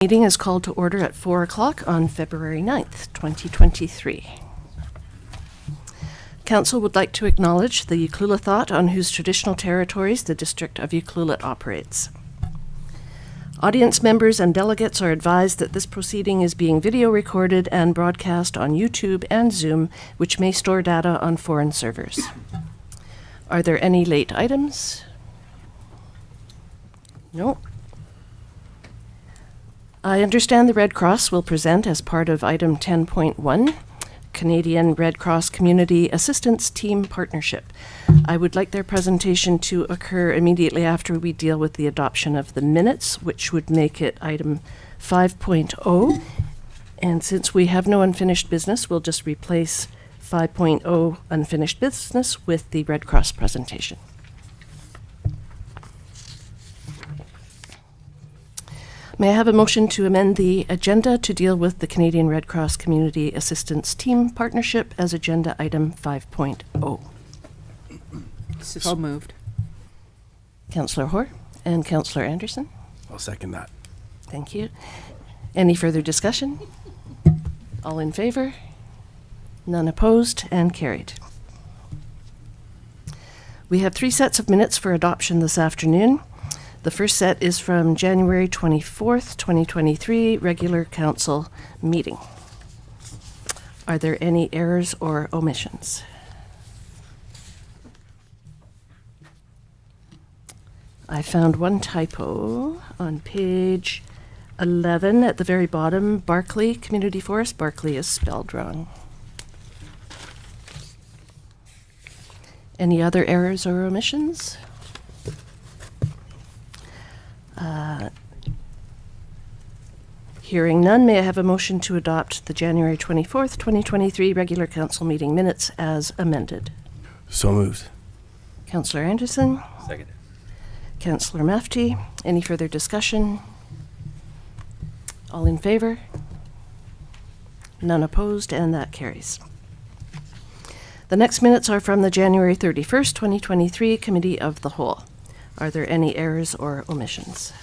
Meeting is called to order at 4 o'clock on February 9th, 2023. Council would like to acknowledge the Ucluelet on whose traditional territories the District of Ucluelet operates. Audience members and delegates are advised that this proceeding is being video recorded and broadcast on YouTube and Zoom, which may store data on foreign servers. Are there any late items? No. I understand the Red Cross will present as part of item 10.1, Canadian Red Cross Community Assistance Team Partnership. I would like their presentation to occur immediately after we deal with the adoption of the minutes, which would make it item 5.0. And since we have no unfinished business, we'll just replace 5.0 unfinished business with the Red Cross presentation. May I have a motion to amend the agenda to deal with the Canadian Red Cross Community Assistance Team Partnership as agenda item 5.0? So moved. Councillor Hoare and Councillor Anderson. I'll second that. Thank you. Any further discussion? All in favor? None opposed and carried. We have 3 sets of minutes for adoption this afternoon. The first set is from January 24th, 2023, regular council meeting. Are there any errors or omissions? I found one typo on page 11 at the very bottom. Barclay Community Forest. Barclay is spelled wrong. Any other errors or omissions? Hearing none, may I have a motion to adopt the January 24th, 2023 regular council meeting minutes as amended? So moved. Councillor Anderson. Second. Councillor Mafty. Any further discussion? All in favor? None opposed, and that carries. The next minutes are from the January 31st, 2023 Committee of the Whole. Are there any errors or omissions?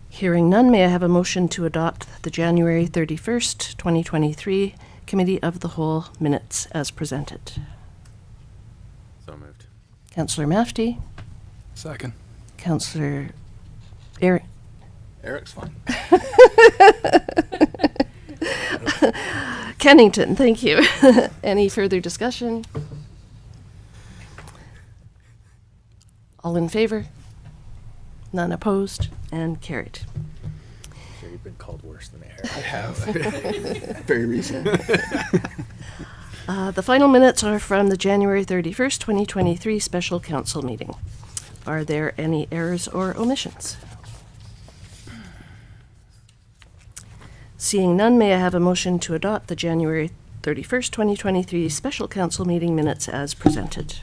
Hearing none, may I have a motion to adopt the January 31st, 2023 Committee of the Whole minutes as presented? So moved. Councillor Mafty. Second. Councillor Eric. Eric's fine. Kennington, thank you. Any further discussion? All in favor? None opposed and carried. Sure, you've been called worse than Eric. I have. Very recent. The final minutes are from the January 31st, 2023 special council meeting. Are there any errors or omissions? Seeing none, may I have a motion to adopt the January 31st, 2023 special council meeting minutes as presented?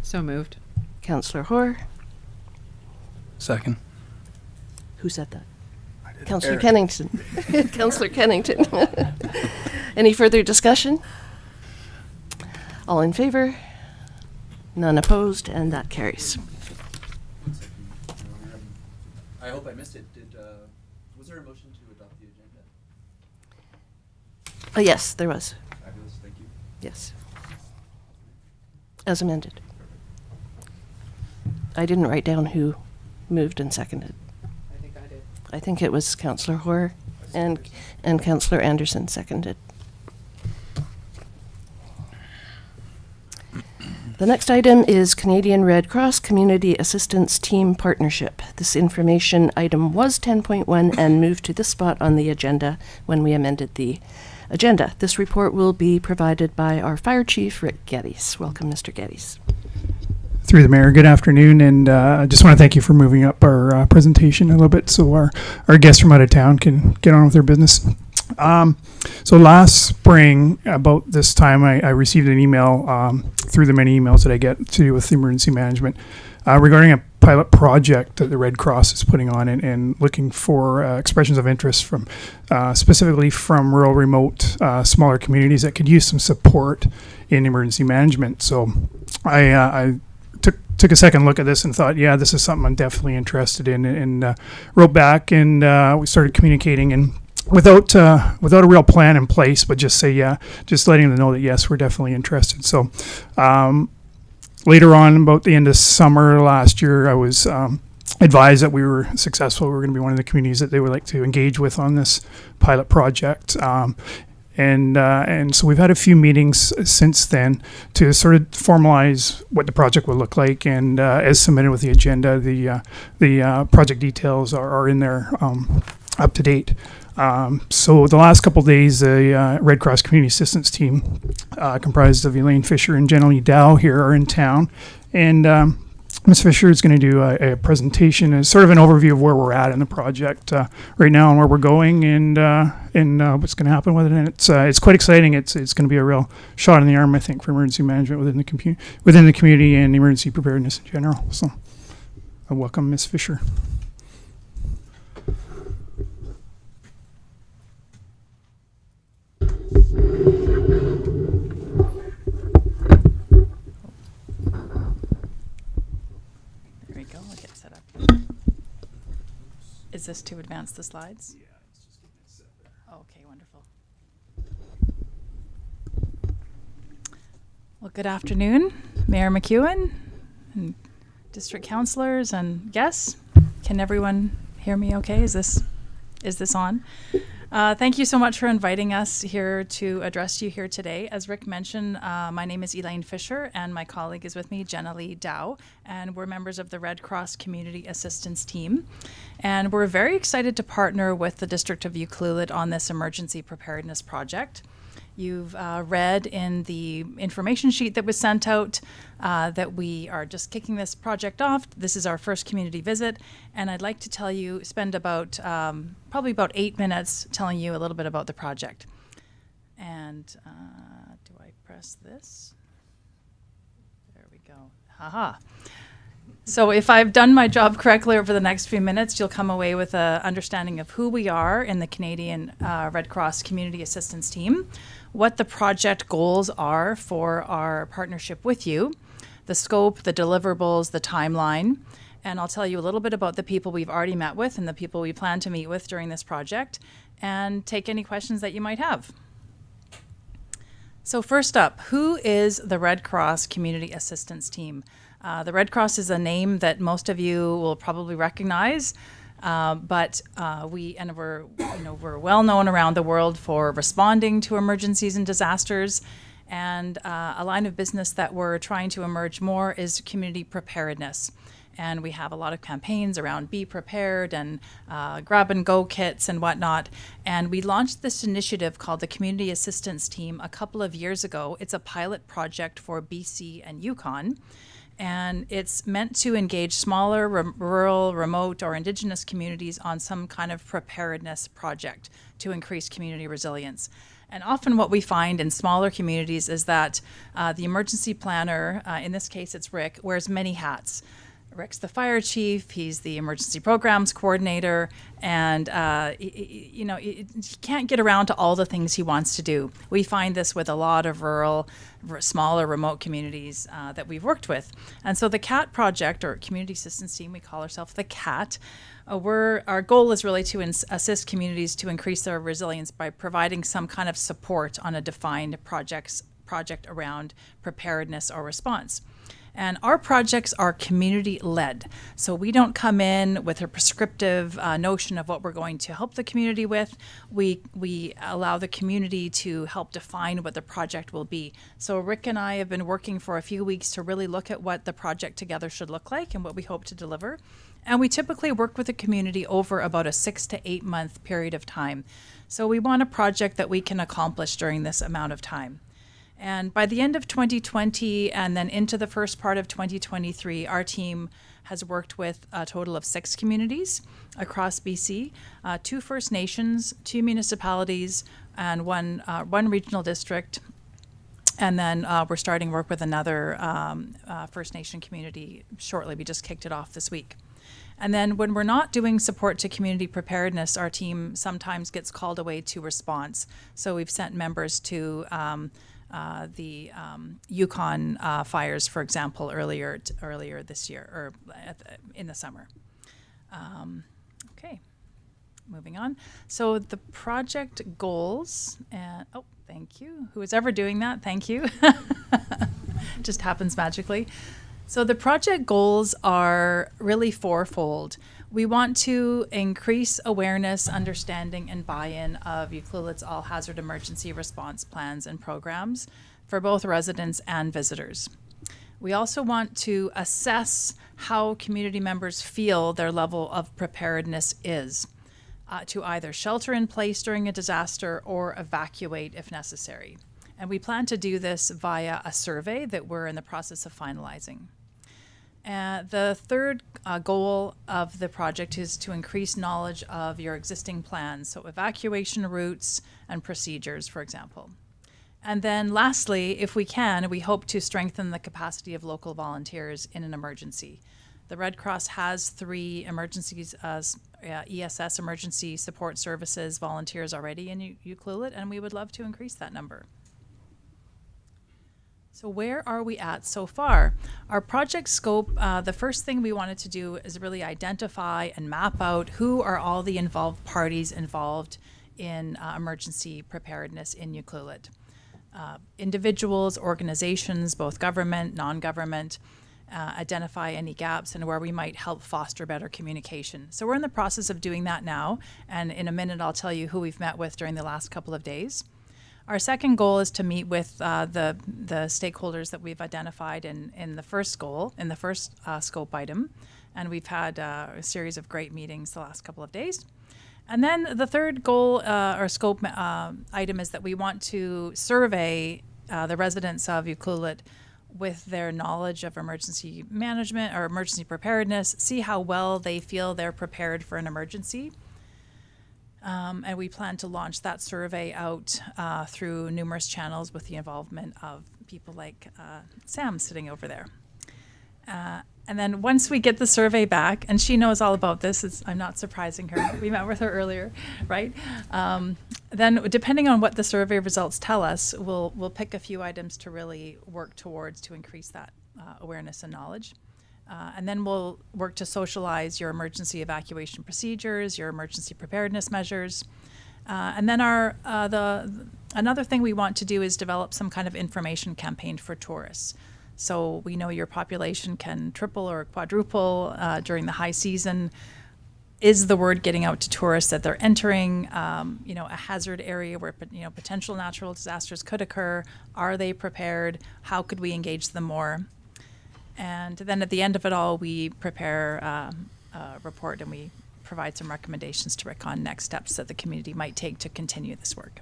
So moved. Councillor Hoare. Second. Who said that? I did. Councillor Eric. Kennington. Councillor Kennington. Any further discussion? All in favor? None opposed, and that carries. I hope I missed it. Was there a motion to adopt the agenda? Yes, there was. Fabulous, thank you. Yes. As amended. I didn't write down who moved and seconded. I think I did. I think it was Councillor Hoare and Councillor Anderson seconded. The next item is Canadian Red Cross Community Assistance Team Partnership. This information item was 10.1 and moved to this spot on the agenda when we amended the agenda. This report will be provided by our Fire Chief, Rick Geddes. Welcome, Mr. Geddes. Through the mayor, good afternoon, and I just want to thank you for moving up our presentation a little bit so our guests from out of town can get on with their business. So last spring, about this time, I received an email through the many emails that I get to do with emergency management regarding a pilot project that the Red Cross is putting on and looking for expressions of interest from specifically from rural, remote, smaller communities that could use some support in emergency management. So I took a second look at this and thought, yeah, this is something I'm definitely interested in, and wrote back, and we started communicating, and without a real plan in place, but just letting them know that yes, we're definitely interested. So later on, about the end of summer last year, I was advised that we were successful. We were going to be one of the communities that they would like to engage with on this pilot project. And so we've had a few meetings since then to sort of formalize what the project will look like. And as submitted with the agenda, the project details are in there, up to date. So the last couple of days, the Red Cross Community Assistance Team, comprised of Elaine Fisher and Jenny Dow, here are in town. And Ms. Fisher is going to do a presentation as sort of an overview of where we're at in the project right now and where we're going, and what's going to happen with it. And it's quite exciting. It's going to be a real shot in the arm, I think, for emergency management within the community and emergency preparedness in general. So I welcome Ms. Fisher. There we go. I'll get set up. Is this to advance the slides? Yeah, it's just getting it set there. Okay, wonderful. Well, good afternoon, Mayor McEwen and district councillors and guests. Can everyone hear me okay? Is this on? Thank you so much for inviting us here to address you here today. As Rick mentioned, my name is Elaine Fisher, and my colleague is with me, Jenny Dow, and we're members of the Red Cross Community Assistance Team. And we're very excited to partner with the District of Ucluelet on this emergency preparedness project. You've read in the information sheet that was sent out that we are just kicking this project off. This is our first community visit, and I'd like to spend about probably about 8 minutes telling you a little bit about the project. And do I press this? There we go. Haha. So if I've done my job correctly over the next few minutes, you'll come away with an understanding of who we are in the Canadian Red Cross Community Assistance Team, what the project goals are for our partnership with you, the scope, the deliverables, the timeline, and I'll tell you a little bit about the people we've already met with and the people we plan to meet with during this project, and take any questions that you might have. So first up, who is the Red Cross Community Assistance Team? The Red Cross is a name that most of you will probably recognize, but we're well known around the world for responding to emergencies and disasters. And a line of business that we're trying to emerge more is community preparedness. And we have a lot of campaigns around Be Prepared and grab and go kits and whatnot. And we launched this initiative called the Community Assistance Team a couple of years ago. It's a pilot project for BC and Yukon. And it's meant to engage smaller, rural, remote, or Indigenous communities on some kind of preparedness project to increase community resilience. And often what we find in smaller communities is that the emergency planner, in this case it's Rick, wears many hats. Rick's the fire chief, he's the emergency programs coordinator, and he can't get around to all the things he wants to do. We find this with a lot of rural, smaller, remote communities that we've worked with. And so the CAT project, or Community Assistance Team, we call ourselves the CAT, our goal is really to assist communities to increase their resilience by providing some kind of support on a defined project around preparedness or response. And our projects are community-led. So we don't come in with a prescriptive notion of what we're going to help the community with. We allow the community to help define what the project will be. So Rick and I have been working for a few weeks to really look at what the project together should look like and what we hope to deliver. And we typically work with the community over about a 6 to 8 month period of time. So we want a project that we can accomplish during this amount of time. And by the end of 2020 and then into the first part of 2023, our team has worked with a total of 6 communities across BC, 2 First Nations, 2 municipalities, and one regional district. And then we're starting work with another First Nation community shortly. We just kicked it off this week. And then when we're not doing support to community preparedness, our team sometimes gets called away to response. So we've sent members to the Yukon fires, for example, earlier this year, or in the summer. Okay, moving on. So the project goals, and oh, thank you. Who is ever doing that? Thank you. Just happens magically. So the project goals are really fourfold. We want to increase awareness, understanding, and buy-in of Ucluelet's all-hazard emergency response plans and programs for both residents and visitors. We also want to assess how community members feel their level of preparedness is to either shelter in place during a disaster or evacuate if necessary. And we plan to do this via a survey that we're in the process of finalizing. The third goal of the project is to increase knowledge of your existing plans, so evacuation routes and procedures, for example. And then lastly, if we can, we hope to strengthen the capacity of local volunteers in an emergency. The Red Cross has 3 emergencies, ESS, Emergency Support Services volunteers already in Ucluelet, and we would love to increase that number. So where are we at so far? Our project scope, the first thing we wanted to do is really identify and map out who are all the involved parties involved in emergency preparedness in Ucluelet. Individuals, organizations, both government, non-government, identify any gaps and where we might help foster better communication. So we're in the process of doing that now, and in a minute I'll tell you who we've met with during the last couple of days. Our second goal is to meet with the stakeholders that we've identified in the first goal, in the first scope item. And we've had a series of great meetings the last couple of days. And then the third goal or scope item is that we want to survey the residents of Ucluelet with their knowledge of emergency management or emergency preparedness, see how well they feel they're prepared for an emergency. And we plan to launch that survey out through numerous channels with the involvement of people like Sam sitting over there. And then once we get the survey back, and she knows all about this, I'm not surprising her. We met with her earlier, right? Then depending on what the survey results tell us, we'll pick a few items to really work towards to increase that awareness and knowledge. And then we'll work to socialize your emergency evacuation procedures, your emergency preparedness measures. And then another thing we want to do is develop some kind of information campaign for tourists. So we know your population can triple or quadruple during the high season. Is the word getting out to tourists that they're entering, a hazard area where potential natural disasters could occur? Are they prepared? How could we engage them more? And then at the end of it all, we prepare a report and we provide some recommendations to Rick on next steps that the community might take to continue this work.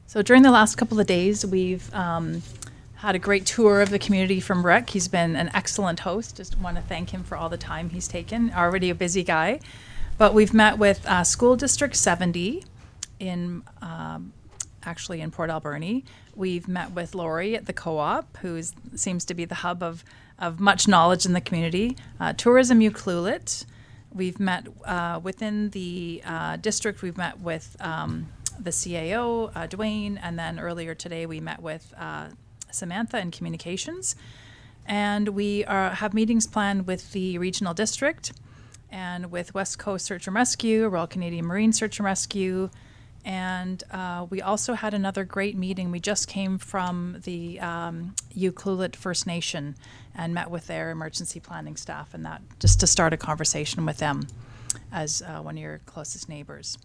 So during the last couple of days, we've had a great tour of the community from Rick. He's been an excellent host. Just want to thank him for all the time he's taken. Already a busy guy. But we've met with School District 70 in actually in Port Alberni. We've met with Lori at the co-op, who seems to be the hub of much knowledge in the community. Tourism Ucluelet. We've met within the district. We've met with the CAO, Dwayne, and then earlier today we met with Samantha in communications. And we have meetings planned with the regional district and with West Coast Search and Rescue, Royal Canadian Marine Search and Rescue. And we also had another great meeting. We just came from the Ucluelet First Nation and met with their emergency planning staff, and that just to start a conversation with them as one of your closest neighbors.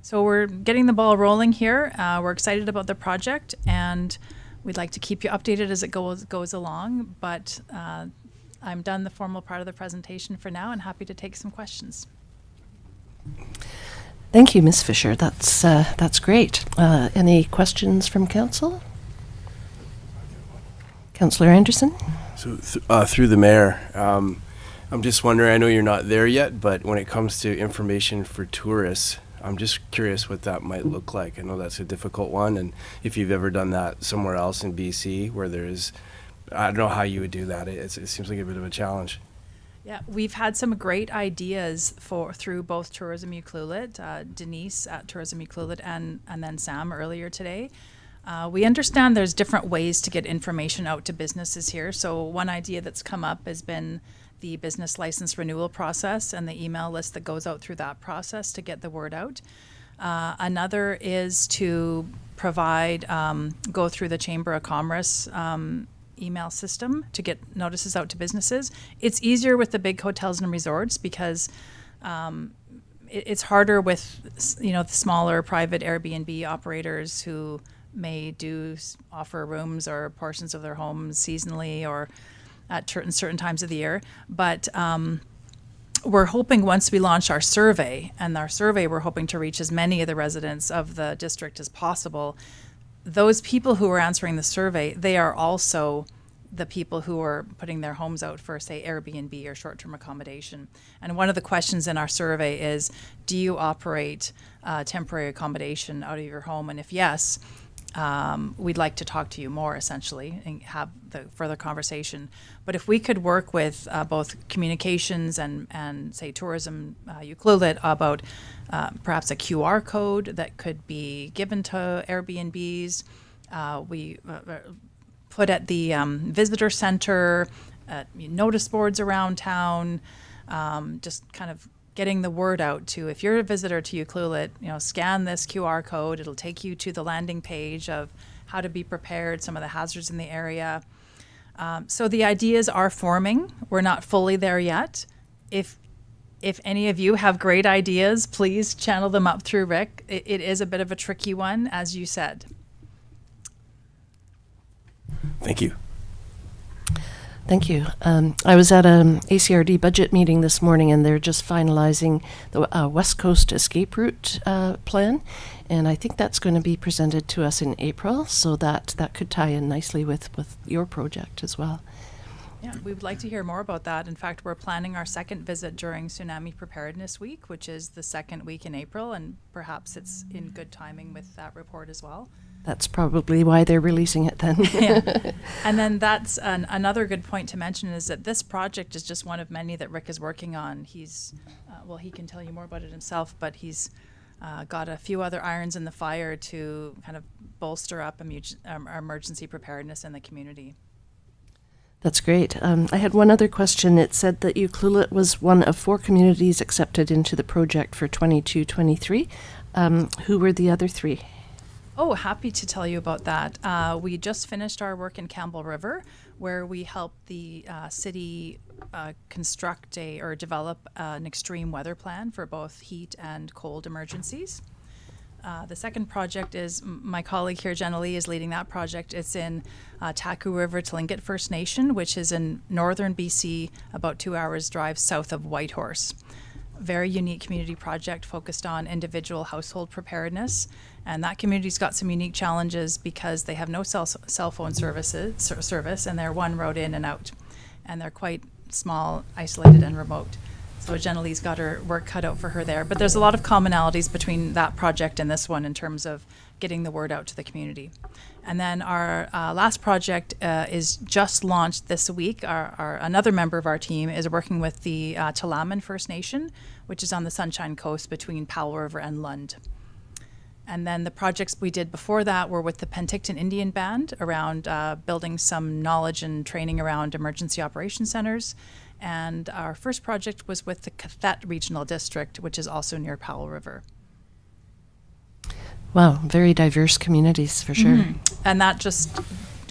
So we're getting the ball rolling here. We're excited about the project, and we'd like to keep you updated as it goes along. But I'm done the formal part of the presentation for now, and happy to take some questions. Thank you, Ms. Fisher. That's great. Any questions from council? Councillor Anderson? So through the mayor, I'm just wondering, I know you're not there yet, but when it comes to information for tourists, I'm just curious what that might look like. I know that's a difficult one, and if you've ever done that somewhere else in BC where there's I don't know how you would do that. It seems like a bit of a challenge. Yeah, we've had some great ideas through both Tourism Ucluelet, Denise at Tourism Ucluelet, and then Sam earlier today. We understand there's different ways to get information out to businesses here. So one idea that's come up has been the business license renewal process and the email list that goes out through that process to get the word out. Another is to provide, go through the Chamber of Commerce email system to get notices out to businesses. It's easier with the big hotels and resorts because it's harder with, the smaller private Airbnb operators who may offer rooms or portions of their homes seasonally or at certain times of the year. But we're hoping once we launch our survey, we're hoping to reach as many of the residents of the district as possible. Those people who are answering the survey, they are also the people who are putting their homes out for, say, Airbnb or short-term accommodation. And one of the questions in our survey is, do you operate temporary accommodation out of your home? And if yes, we'd like to talk to you more, essentially, and have the further conversation. But if we could work with both communications and say tourism, Ucluelet, about perhaps a QR code that could be given to Airbnbs, we put at the visitor center, notice boards around town, just kind of getting the word out to, if you're a visitor to Ucluelet, scan this QR code. It'll take you to the landing page of how to be prepared, some of the hazards in the area. So the ideas are forming. We're not fully there yet. If any of you have great ideas, please channel them up through Rick. It is a bit of a tricky one, as you said. Thank you. Thank you. I was at an ACRD budget meeting this morning, and they're just finalizing the West Coast escape route plan, and I think that's going to be presented to us in April, so that could tie in nicely with your project as well. Yeah, we would like to hear more about that. In fact, we're planning our second visit during Tsunami Preparedness Week, which is the second week in April, and perhaps it's in good timing with that report as well. That's probably why they're releasing it then. Yeah. And then that's another good point to mention is that this project is just one of many that Rick is working on. He's, he can tell you more about it himself, but he's got a few other irons in the fire to kind of bolster up emergency preparedness in the community. That's great. I had one other question. It said that Ucluelet was one of 4 communities accepted into the project for 22-23. Who were the other 3? Oh, happy to tell you about that. We just finished our work in Campbell River, where we helped the city construct or develop an extreme weather plan for both heat and cold emergencies. The second project is, my colleague here, Jenna Lee, is leading that project. It's in Taku River Tlingit First Nation, which is in northern BC, about 2 hours drive south of Whitehorse. Very unique community project focused on individual household preparedness. And that community's got some unique challenges because they have no cell phone service, and they're one road in and out. And they're quite small, isolated, and remote. So Jenna Lee's got her work cut out for her there. But there's a lot of commonalities between that project and this one in terms of getting the word out to the community. And then our last project is just launched this week. Another member of our team is working with the Tla'amin First Nation, which is on the Sunshine Coast between Powell River and Lund. And then the projects we did before that were with the Penticton Indian Band around building some knowledge and training around emergency operation centers. And our first project was with the Cathet Regional District, which is also near Powell River. Wow, very diverse communities for sure. Mm-hmm. And that just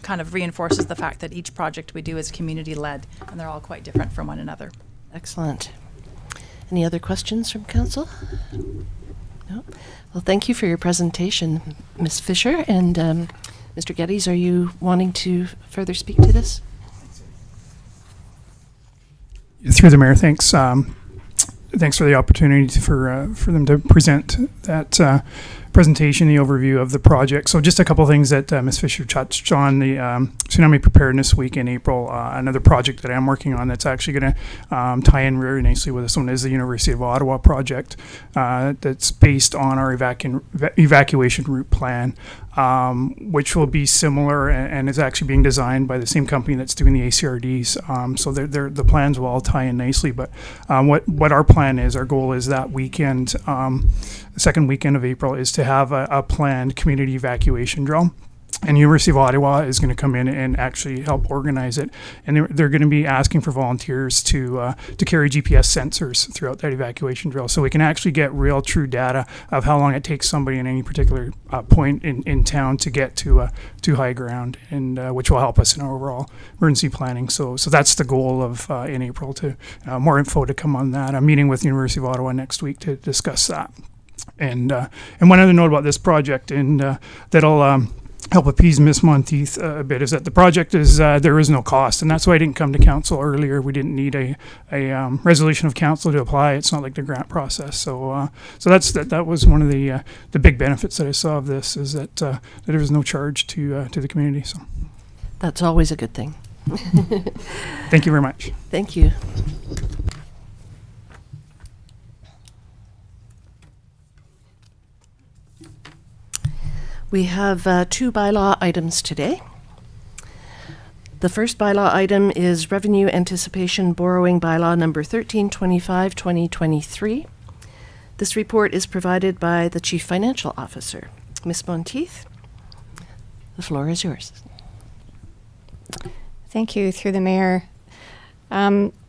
kind of reinforces the fact that each project we do is community-led, and they're all quite different from one another. Excellent. Any other questions from council? No? Well, thank you for your presentation, Ms. Fisher. And Mr. Geddes, are you wanting to further speak to this? Through the mayor, thanks. Thanks for the opportunity for them to present that presentation, the overview of the project. So just a couple of things that Ms. Fisher touched on, the Tsunami Preparedness Week in April. Another project that I'm working on that's actually going to tie in very nicely with this one is the University of Ottawa project that's based on our evacuation route plan. which will be similar and is actually being designed by the same company that's doing the ACRDs. So the plans will all tie in nicely. But what our plan is, our goal is that weekend, the second weekend of April, is to have a planned community evacuation drill. And University of Ottawa is going to come in and actually help organize it. And they're going to be asking for volunteers to carry GPS sensors throughout that evacuation drill, so we can actually get real, true data of how long it takes somebody in any particular point in town to get to high ground, and which will help us in our overall emergency planning. So that's the goal of in April. To more info to come on that. I'm meeting with the University of Ottawa next week to discuss that. And one other note about this project, and that'll help appease Ms. Monteith a bit, is that the project is there is no cost, and that's why I didn't come to council earlier. We didn't need a resolution of council to apply. It's not like the grant process. So that was one of the big benefits that I saw of this, is that there was no charge to the community. So That's always a good thing. thank you very much. Thank you. We have 2 bylaw items today. The first bylaw item is Revenue Anticipation Borrowing Bylaw number 1325, 2023. This report is provided by the Chief Financial Officer. Ms. Monteith, the floor is yours. Thank you. Through the mayor.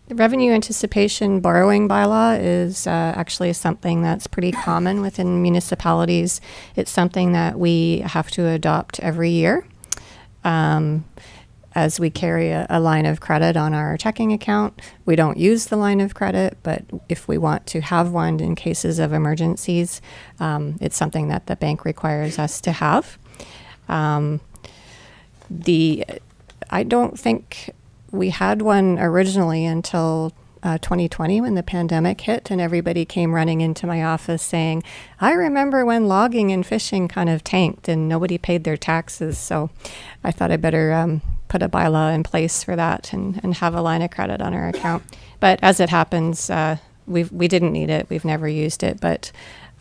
The revenue anticipation borrowing bylaw is actually something that's pretty common within municipalities. It's something that we have to adopt every year as we carry a line of credit on our checking account. We don't use the line of credit, but if we want to have one in cases of emergencies, it's something that the bank requires us to have. I don't think we had one originally until 2020, when the pandemic hit and everybody came running into my office saying, I remember when logging and fishing kind of tanked and nobody paid their taxes. So I thought I better put a bylaw in place for that and have a line of credit on our account. But as it happens, we didn't need it. We've never used it, but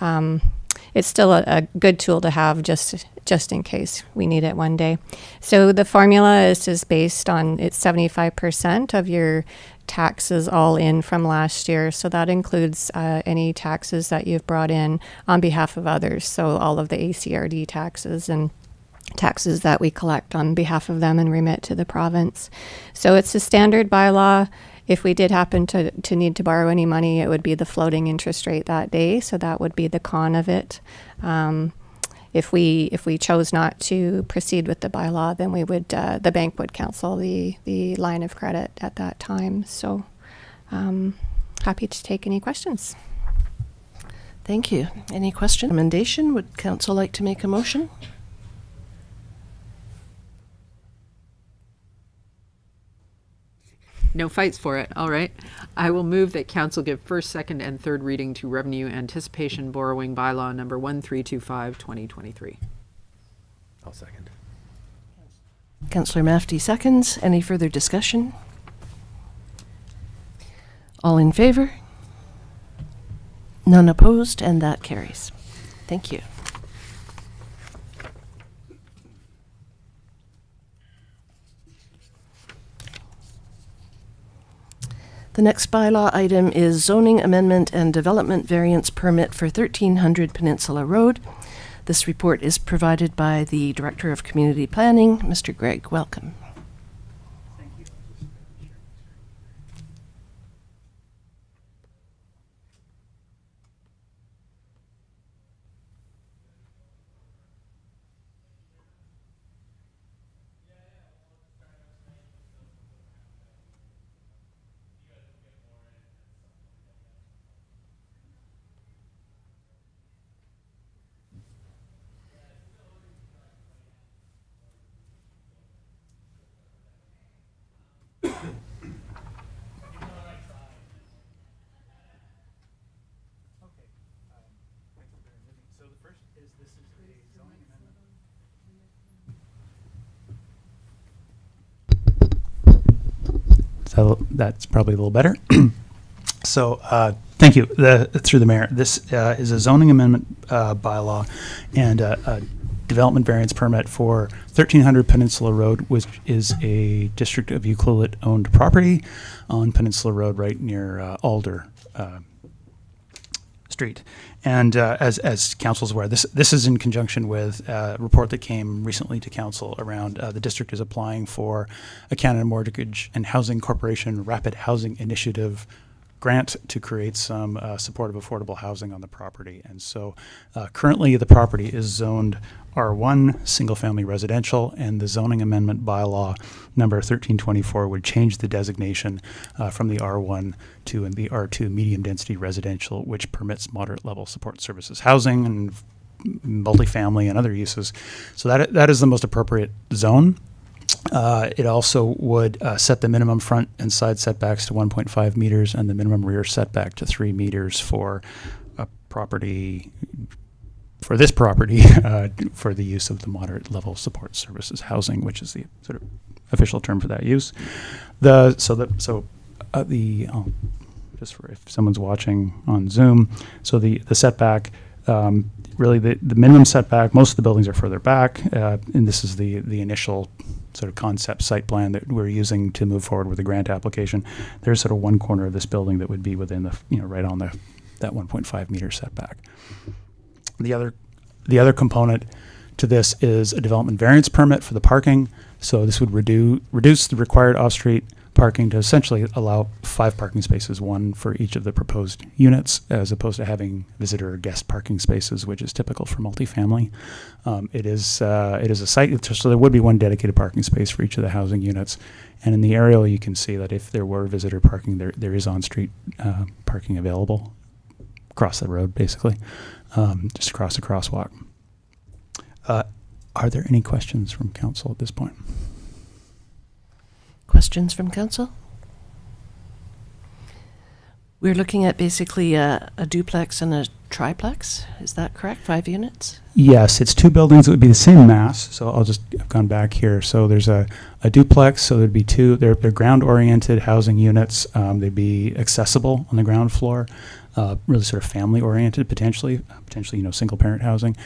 it's still a good tool to have just in case we need it one day. So the formula is just based on, it's 75% of your taxes all in from last year. So that includes any taxes that you've brought in on behalf of others. So all of the ACRD taxes and taxes that we collect on behalf of them and remit to the province. So it's a standard bylaw. If we did happen to need to borrow any money, it would be the floating interest rate that day. So that would be the con of it. If we chose not to proceed with the bylaw, then we would the bank would cancel the line of credit at that time. So happy to take any questions. Thank you. Any question? Recommendation? Would council like to make a motion? No fights for it. All right. I will move that council give first, second, and third reading to Revenue Anticipation Borrowing Bylaw number 1325, 2023. I'll second. Councillor Mafty seconds. Any further discussion? All in favor? None opposed, and that carries. Thank you. The next bylaw item is Zoning Amendment and Development Variance Permit for 1300 Peninsula Road. This report is provided by the Director of Community Planning, Mr. Greg. Welcome. So that's probably a little better. So thank you. Through the mayor, this is a zoning amendment bylaw and development variance permit for 1300 Peninsula Road, which is a District of Euclid owned property on Peninsula Road right near Alder Street. And as council's aware, this is in conjunction with a report that came recently to council around the district is applying for a Canada Mortgage and Housing Corporation Rapid Housing Initiative grant to create some supportive affordable housing on the property. And so currently the property is zoned R1 single family residential, and the zoning amendment bylaw number 1324 would change the designation from the R1 to the R2 medium density residential, which permits moderate level support services housing and multifamily and other uses. So that is the most appropriate zone. It also would set the minimum front and side setbacks to 1.5 meters and the minimum rear setback to 3 meters for a property, for this property, for the use of the moderate level support services housing, which is the sort of official term for that use. Just for if someone's watching on Zoom, so the setback, really the minimum setback, most of the buildings are further back, and this is the initial sort of concept site plan that we're using to move forward with the grant application. There's sort of one corner of this building that would be within the, right on that 1.5 meter setback. The other component to this is a development variance permit for the parking. So this would reduce the required off-street parking to essentially allow 5 parking spaces, one for each of the proposed units, as opposed to having visitor or guest parking spaces, which is typical for multifamily. It is a site, so there would be one dedicated parking space for each of the housing units. And in the aerial, you can see that if there were visitor parking, there is on-street parking available across the road, basically, just across the crosswalk. Are there any questions from council at this point? Questions from council? We're looking at basically a duplex and a triplex. Is that correct? 5 units? Yes, it's 2 buildings. It would be the same mass. So I've gone back here. So there's a duplex. So there'd be 2. They're ground-oriented housing units. They'd be accessible on the ground floor. Really sort of family-oriented, potentially, single-parent housing.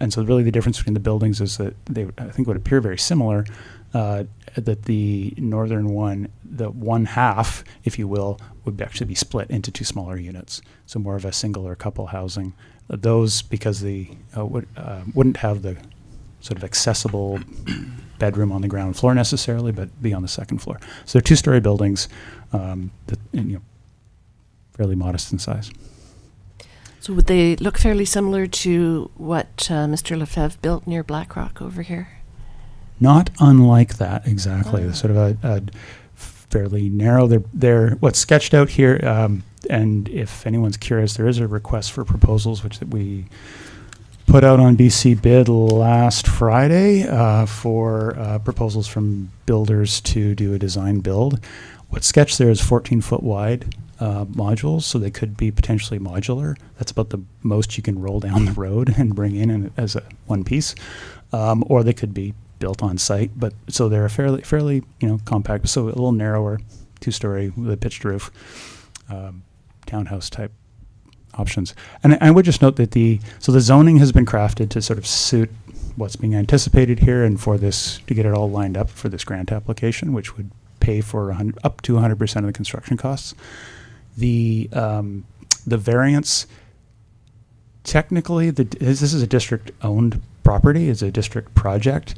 And so really the difference between the buildings is that they, I think, would appear very similar. That the northern one, the one half, if you will, would actually be split into 2 smaller units. So more of a single or couple housing. Those, because the wouldn't have the sort of accessible bedroom on the ground floor necessarily, but be on the second floor. So they're 2-story buildings, fairly modest in size. So would they look fairly similar to what Mr. Lefebvre built near Blackrock over here? Not unlike that, exactly. Oh. Sort of a fairly narrow. They're what's sketched out here. And if anyone's curious, there is a request for proposals, which that we put out on BC Bid last Friday for proposals from builders to do a design build. What's sketched there is 14-foot wide modules, so they could be potentially modular. That's about the most you can roll down the road and bring in as a one piece, or they could be built on site. But so they're a fairly compact, so a little narrower, 2-story with a pitched roof, townhouse type options. And I would just note that the zoning has been crafted to sort of suit what's being anticipated here, and for this to get it all lined up for this grant application, which would pay for up to 100% of the construction costs. The variance, technically, this is a district-owned property. It's a district project.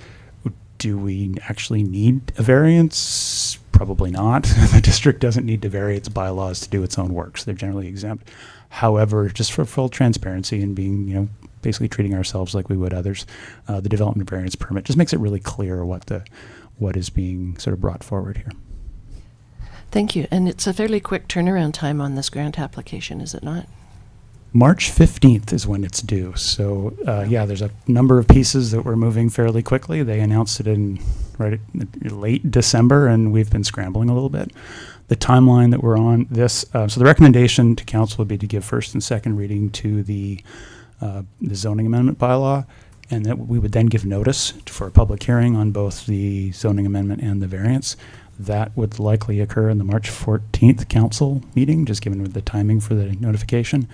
Do we actually need a variance? Probably not. The district doesn't need to vary its bylaws to do its own works. They're generally exempt. However, just for full transparency and being, basically treating ourselves like we would others, the development variance permit just makes it really clear what is being sort of brought forward here. Thank you. And it's a fairly quick turnaround time on this grant application, is it not? March 15th is when it's due. So, there's a number of pieces that we're moving fairly quickly. They announced it in late December, and we've been scrambling a little bit. The timeline that we're on this, so the recommendation to council would be to give first and second reading to the zoning amendment bylaw, and that we would then give notice for a public hearing on both the zoning amendment and the variance. That would likely occur in the March 14th council meeting, just given the timing for the notification.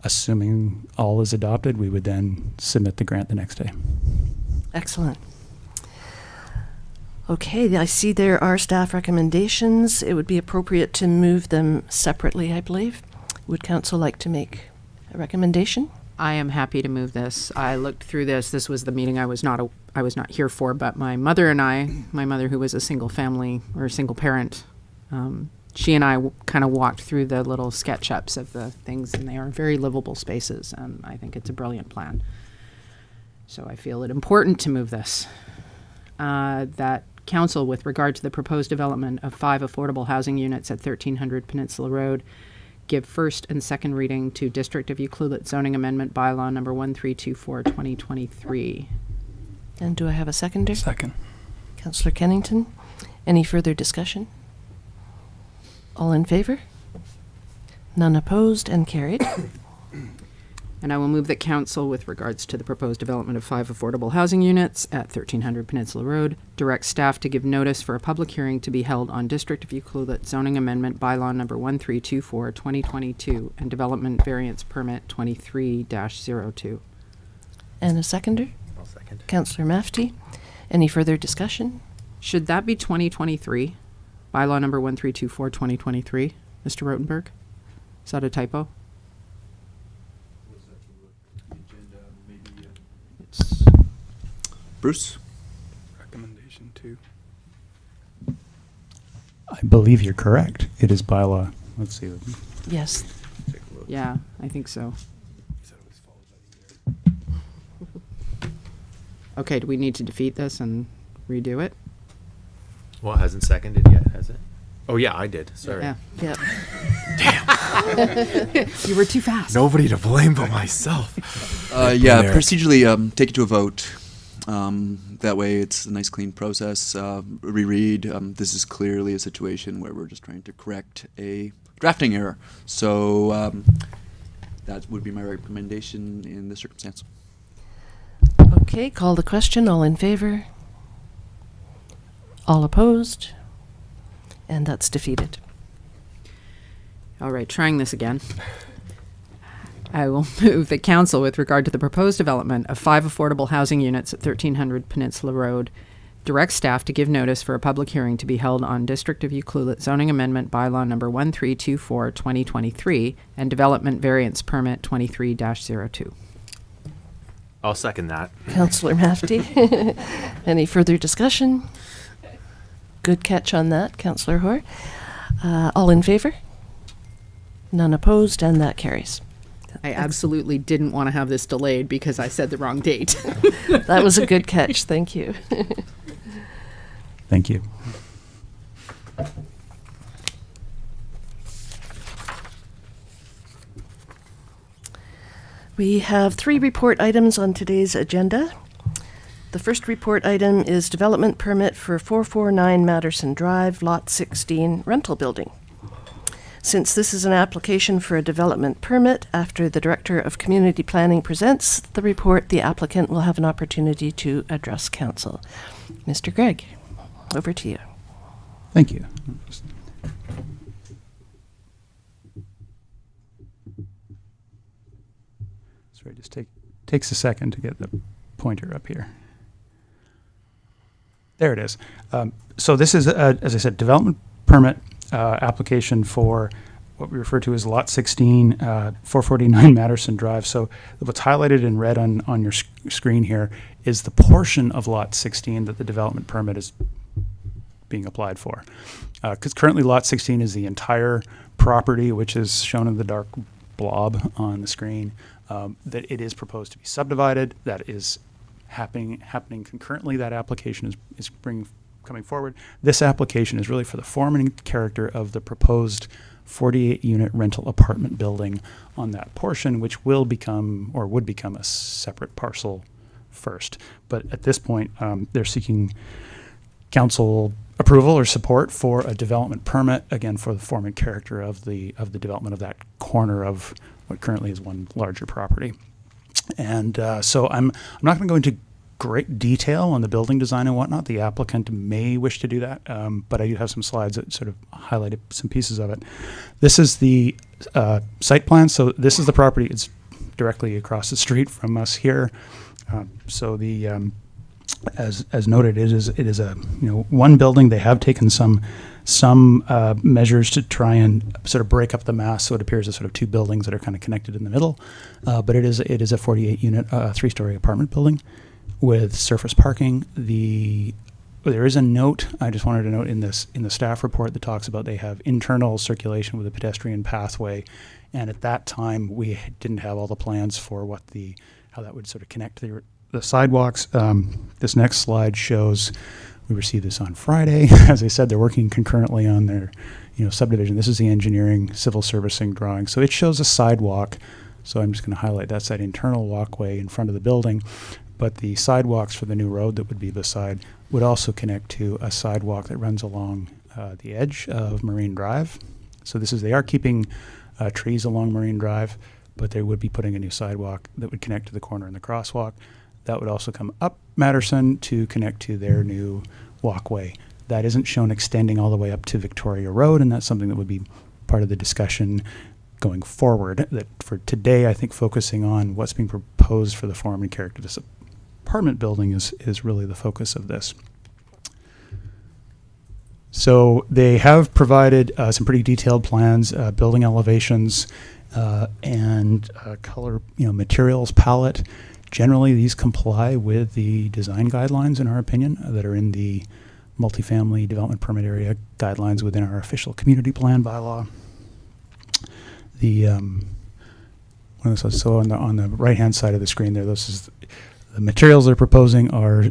assuming all is adopted, we would then submit the grant the next day. Excellent. Okay, I see there are staff recommendations. It would be appropriate to move them separately, I believe. Would council like to make a recommendation? I am happy to move this. I looked through this. This was the meeting I was not here for, but my mother who was a single family or a single parent, she and I kind of walked through the little SketchUps of the things, and they are very livable spaces, and I think it's a brilliant plan. So I feel it important to move this. That council, with regard to the proposed development of 5 affordable housing units at 1300 Peninsula Road, give first and second reading to District of Ucluelet Zoning Amendment Bylaw number 1324/2023. And do I have a seconder? Second. Councillor Kennington. Any further discussion? All in favor? None opposed and carried. And I will move that council, with regards to the proposed development of 5 affordable housing units at 1300 Peninsula Road, direct staff to give notice for a public hearing to be held on District of Ucluelet Zoning Amendment Bylaw number 1324/2022 and Development Variance Permit 23-02. And a seconder? I'll second. Councillor Mafty. Any further discussion? Should that be 2023? Bylaw number 1324/2023, Mr. Rotenberg? Is that a typo? It's Bruce? Recommendation 2. I believe you're correct. It is bylaw. Let's see. Yes. yeah, I think so. Okay, do we need to defeat this and redo it? Well, it hasn't seconded yet, has it? Oh, yeah, I did. Sorry. Yeah. Yeah. You were too fast. Nobody to blame but myself. Yeah, Eric. procedurally, take it to a vote. That way it's a nice, clean process. Reread. This is clearly a situation where we're just trying to correct a drafting error. So that would be my recommendation in this circumstance. Okay, call the question. All in favor? All opposed? And that's defeated. All right, trying this again. I will move that council, with regard to the proposed development of 5 affordable housing units at 1300 Peninsula Road, direct staff to give notice for a public hearing to be held on District of Ucluelet Zoning Amendment Bylaw number 1324/2023 and Development Variance Permit 23-02. I'll second that. Councillor Mafty. Any further discussion? Good catch on that, Councillor Hoare. All in favor? None opposed, and that carries. I absolutely didn't want to have this delayed because I said the wrong date. That was a good catch. Thank you. Thank you. We have 3 report items on today's agenda. The first report item is development permit for 449 Matterson Drive, Lot 16, rental building. Since this is an application for a development permit, after the Director of Community Planning presents the report, the applicant will have an opportunity to address council. Mr. Gregg, over to you. Thank you. Sorry, just takes a second to get the pointer up here. There it is. So this is, as I said, development permit application for what we refer to as Lot 16, 449 Matterson Drive. So what's highlighted in red on your screen here is the portion of Lot 16 that the development permit is being applied for. Because currently Lot 16 is the entire property, which is shown in the dark blob on the screen, that it is proposed to be subdivided. That is happening concurrently. That application is coming forward. This application is really for the form and character of the proposed 48-unit rental apartment building on that portion, which will become or would become a separate parcel first. But at this point, they're seeking council approval or support for a development permit, again, for the form and character of the development of that corner of what currently is one larger property. And so I'm not going to go into great detail on the building design and whatnot. The applicant may wish to do that, but I do have some slides that sort of highlighted some pieces of it. This is the site plan. So this is the property. It's directly across the street from us here. So the as noted, it is a one building. They have taken some measures to try and sort of break up the mass, so it appears as sort of two buildings that are kind of connected in the middle. But it is a 48 unit, 3-story apartment building with surface parking. There is a note I just wanted to note in the staff report that talks about they have internal circulation with a pedestrian pathway, and at that time we didn't have all the plans for how that would sort of connect to the sidewalks. This next slide shows we received this on Friday. As I said, they're working concurrently on their subdivision. This is the engineering civil servicing drawing. So it shows a sidewalk. So I'm just going to highlight that's that internal walkway in front of the building. But the sidewalks for the new road that would be beside would also connect to a sidewalk that runs along the edge of Marine Drive. So they are keeping trees along Marine Drive, but they would be putting a new sidewalk that would connect to the corner and the crosswalk. That would also come up Matterson to connect to their new walkway. That isn't shown extending all the way up to Victoria Road, and that's something that would be part of the discussion going forward. That for today, I think focusing on what's being proposed for the form and character of this apartment building is really the focus of this. So they have provided some pretty detailed plans, building elevations, and color, materials palette. Generally, these comply with the design guidelines, in our opinion, that are in the multifamily development permit area guidelines within our official community plan bylaw. So on the right-hand side of the screen there, the materials they're proposing are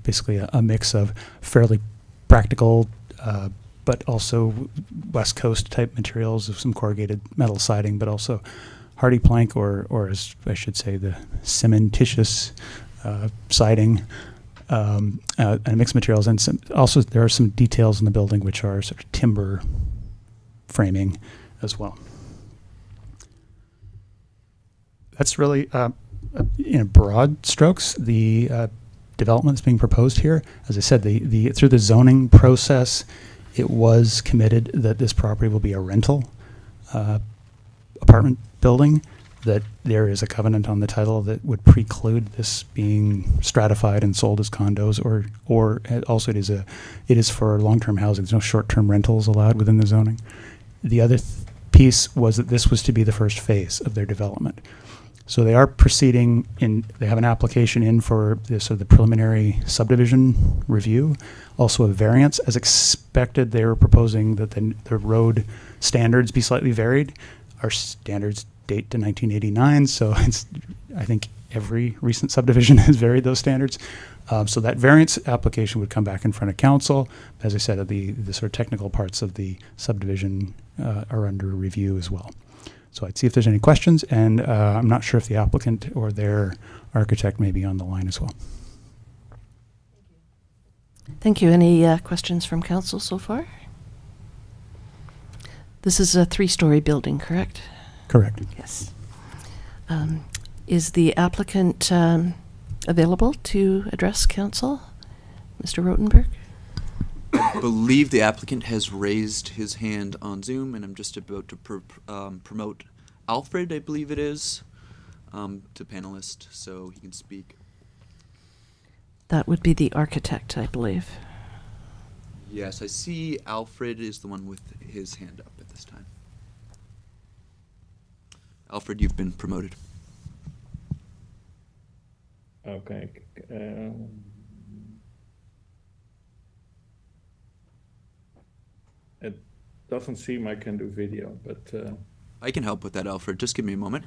basically a mix of fairly practical, but also West Coast type materials of some corrugated metal siding, but also hardy plank, or as I should say, the cementitious siding, and mixed materials. And also there are some details in the building which are sort of timber framing as well. That's really, in broad strokes, the development that's being proposed here. As I said, through the zoning process, it was committed that this property will be a rental apartment building, that there is a covenant on the title that would preclude this being stratified and sold as condos, or also it is for long-term housing. There's no short-term rentals allowed within the zoning. The other piece was that this was to be the first phase of their development. So they are proceeding they have an application in for the preliminary subdivision review, also a variance. As expected, they were proposing that the road standards be slightly varied. Our standards date to 1989, so I think every recent subdivision has varied those standards. So that variance application would come back in front of council. As I said, the sort of technical parts of the subdivision are under review as well. So I'd see if there's any questions, and I'm not sure if the applicant or their architect may be on the line as well. Thank you. Any questions from council so far? This is a 3-story building, correct? Correct. Yes. Is the applicant available to address council? Mr. Rotenberg? I believe the applicant has raised his hand on Zoom, and I'm just about to promote Alfred, I believe it is, to panelist, so he can speak. That would be the architect, I believe. Yes, I see Alfred is the one with his hand up at this time. Alfred, you've been promoted. Okay. It doesn't seem I can do video, but... I can help with that, Alfred. Just give me a moment.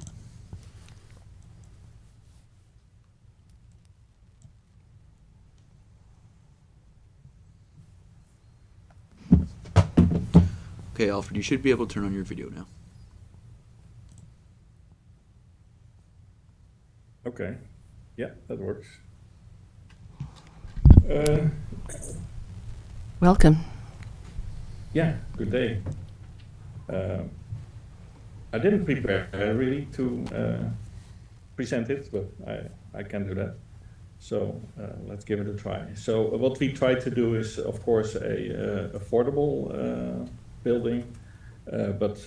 Okay, Alfred, you should be able to turn on your video now. Okay. Yeah, that works. Welcome. Yeah, good day. I didn't prepare really to present it, but I can do that. So let's give it a try. So what we try to do is, of course, a affordable building, but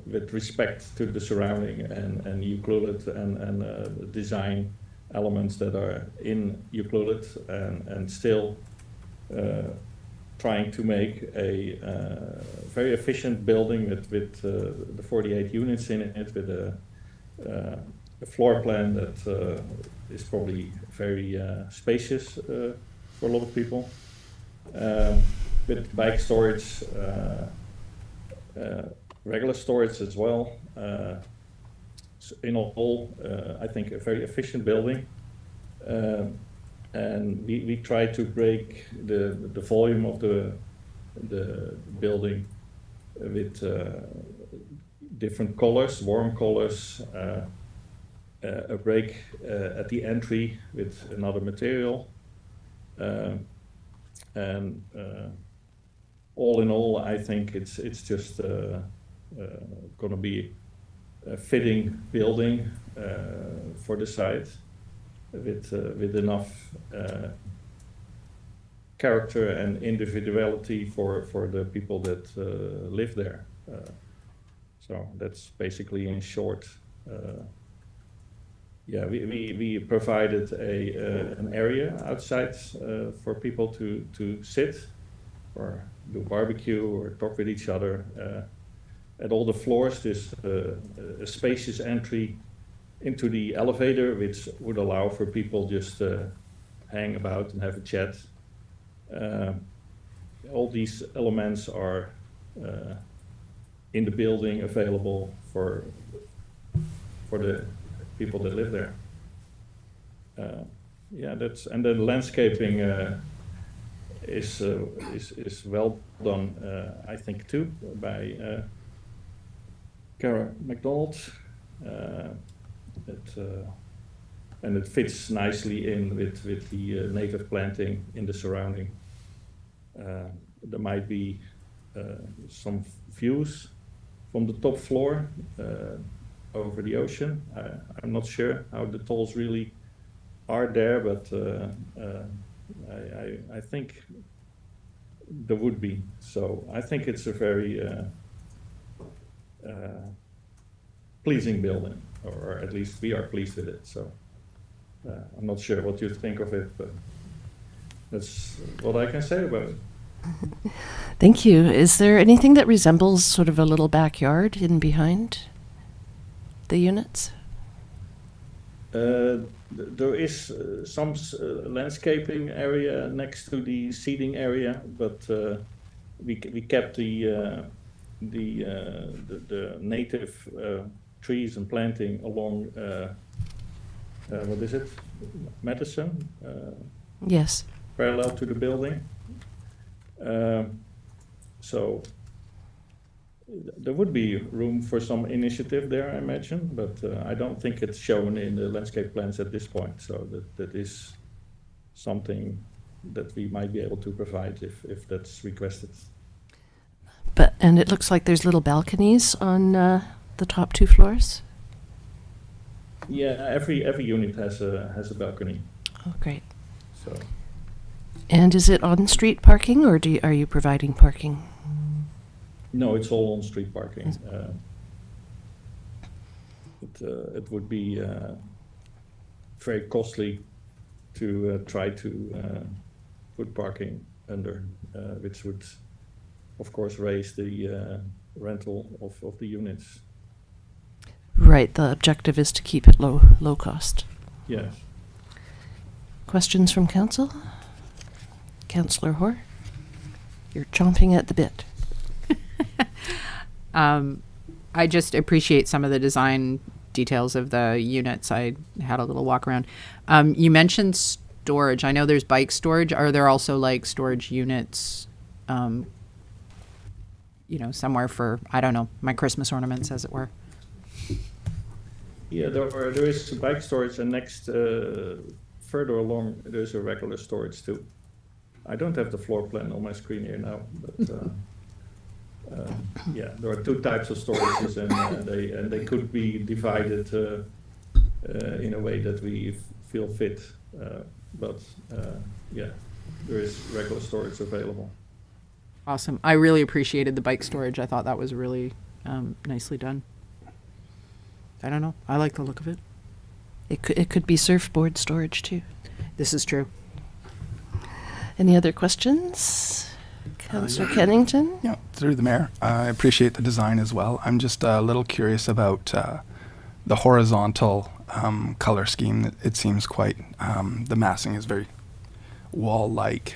with respect to the surrounding and Euclid and design elements that are in Euclid, and still trying to make a very efficient building with the 48 units in it, with a floor plan that is probably very spacious for a lot of people, with bike storage, regular storage as well. So in all, I think a very efficient building. And we try to break the volume of the building with different colors, warm colors, a break at the entry with another material, and all in all, I think it's just going to be a fitting building for the site, with enough character and individuality for the people that live there. So that's basically in short. Yeah, we provided an area outside for people to sit or do barbecue or talk with each other. At all the floors, there's a spacious entry into the elevator, which would allow for people just to hang about and have a chat. All these elements are in the building, available for the people that live there. Yeah, and the landscaping is well done, I think, too, by Kara McDonald. And it fits nicely in with the native planting in the surrounding. There might be some views from the top floor over the ocean. I'm not sure how the tolls really are there, but I think there would be. So I think it's a very pleasing building, or at least we are pleased with it. So I'm not sure what you think of it, but that's what I can say about it. Thank you. Is there anything that resembles sort of a little backyard in behind the units? There is some landscaping area next to the seating area, but we kept the native trees and planting along what is it, Madison? Yes. Parallel to the building. So there would be room for some initiative there, I imagine, but I don't think it's shown in the landscape plans at this point. So that is something that we might be able to provide if that's requested. And it looks like there's little balconies on the top two floors. Yeah, every unit has a balcony. Oh, great. So. And is it on-street parking, or are you providing parking? No, it's all on-street parking. It would be very costly to try to put parking under, which would, of course, raise the rental of the units. Right. The objective is to keep it low cost. Yes. Questions from council? Councillor Hoare, you're chomping at the bit. I just appreciate some of the design details of the units. I had a little walk around. You mentioned storage. I know there's bike storage. Are there also like storage units, somewhere for, I don't know, my Christmas ornaments, as it were? Yeah, there is bike storage, and next, further along, there's a regular storage too. I don't have the floor plan on my screen here now, but yeah, there are two types of storages, and they could be divided in a way that we feel fit. but yeah, there is regular storage available. Awesome. I really appreciated the bike storage. I thought that was really nicely done. I don't know. I like the look of it. It could be surfboard storage too. This is true. Any other questions? Councillor Kennington? Yeah, through the mayor. I appreciate the design as well. I'm just a little curious about the horizontal color scheme. It seems quite, the massing is very wall-like.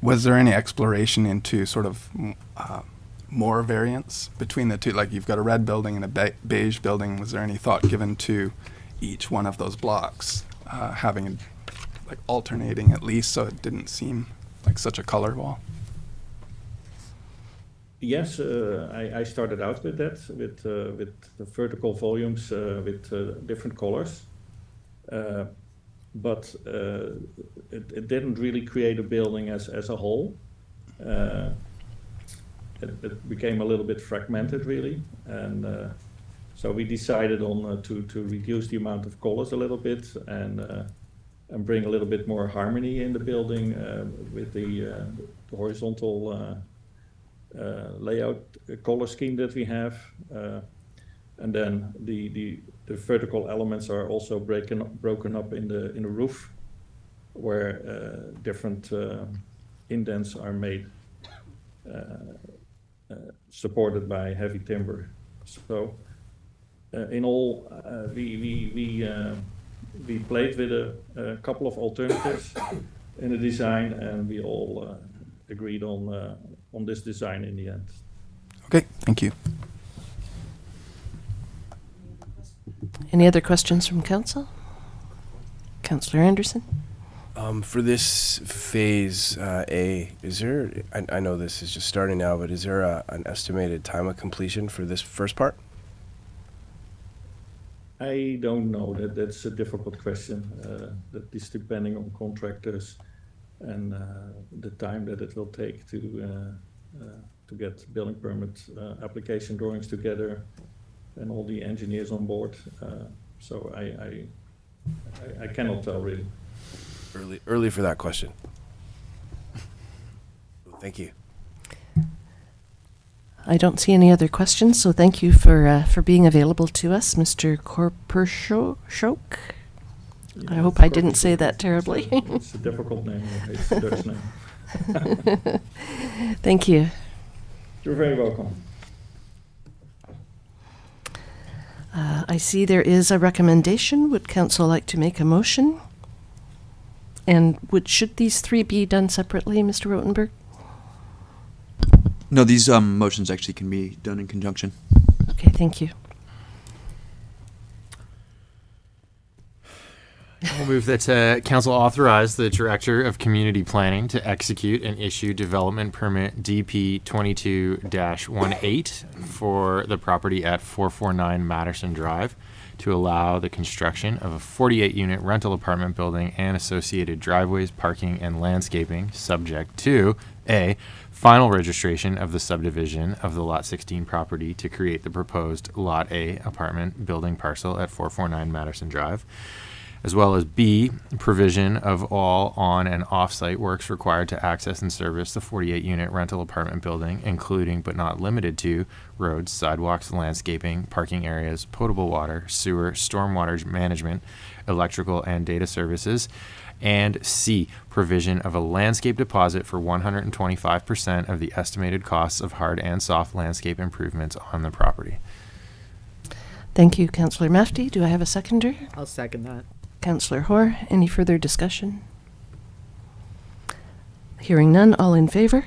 Was there any exploration into sort of more variance between the two? Like you've got a red building and a beige building. Was there any thought given to each one of those blocks having like alternating at least so it didn't seem like such a color wall? Yes, I started out with that, with the vertical volumes with different colors. But it didn't really create a building as a whole. It became a little bit fragmented, really, and so we decided on to reduce the amount of colors a little bit and bring a little bit more harmony in the building with the horizontal layout color scheme that we have, and then the vertical elements are also broken up in the roof, where different indents are made, supported by heavy timber. So in all, we played with a couple of alternatives in the design, and we all agreed on this design in the end. Okay, thank you. Any other questions from council? Councillor Anderson? For this phase A, is there, I know this is just starting now, but is there an estimated time of completion for this first part? I don't know. That's a difficult question. That is depending on contractors and the time that it will take to get building permit application drawings together and all the engineers on board. So I cannot tell really. Early for that question. Thank you. I don't see any other questions, so thank you for being available to us, Mr. Korperschok. I hope I didn't say that terribly. It's a difficult name. It's a Dutch name. Thank you. You're very welcome. I see there is a recommendation. Would council like to make a motion? And should these three be done separately, Mr. Rotenberg? No, these motions actually can be done in conjunction. Okay, thank you. We'll move that council authorize the Director of Community Planning to execute and issue development permit DP 22-18 for the property at 449 Matterson Drive to allow the construction of a 48-unit rental apartment building and associated driveways, parking, and landscaping, subject to A, final registration of the subdivision of the Lot 16 property to create the proposed Lot A apartment building parcel at 449 Matterson Drive, as well as B, provision of all on and off-site works required to access and service the 48-unit rental apartment building, including but not limited to roads, sidewalks, landscaping, parking areas, potable water, sewer, stormwater management, electrical and data services, and C, provision of a landscape deposit for 125% of the estimated costs of hard and soft landscape improvements on the property. Thank you, Councillor Mafti. Do I have a seconder? I'll second that. Councillor Hoare, any further discussion? Hearing none, all in favor?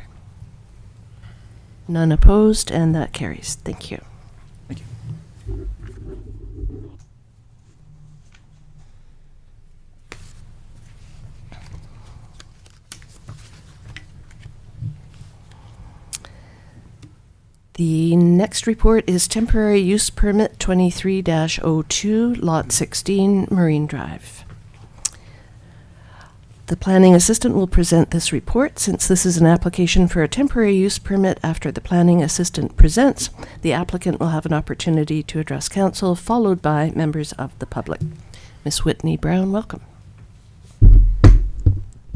None opposed, and that carries. Thank you. Thank you. The next report is Temporary Use Permit 23-02, Lot 16, Marine Drive. The planning assistant will present this report. Since this is an application for a temporary use permit, after the planning assistant presents, the applicant will have an opportunity to address council, followed by members of the public. Ms. Whitney Brown, welcome.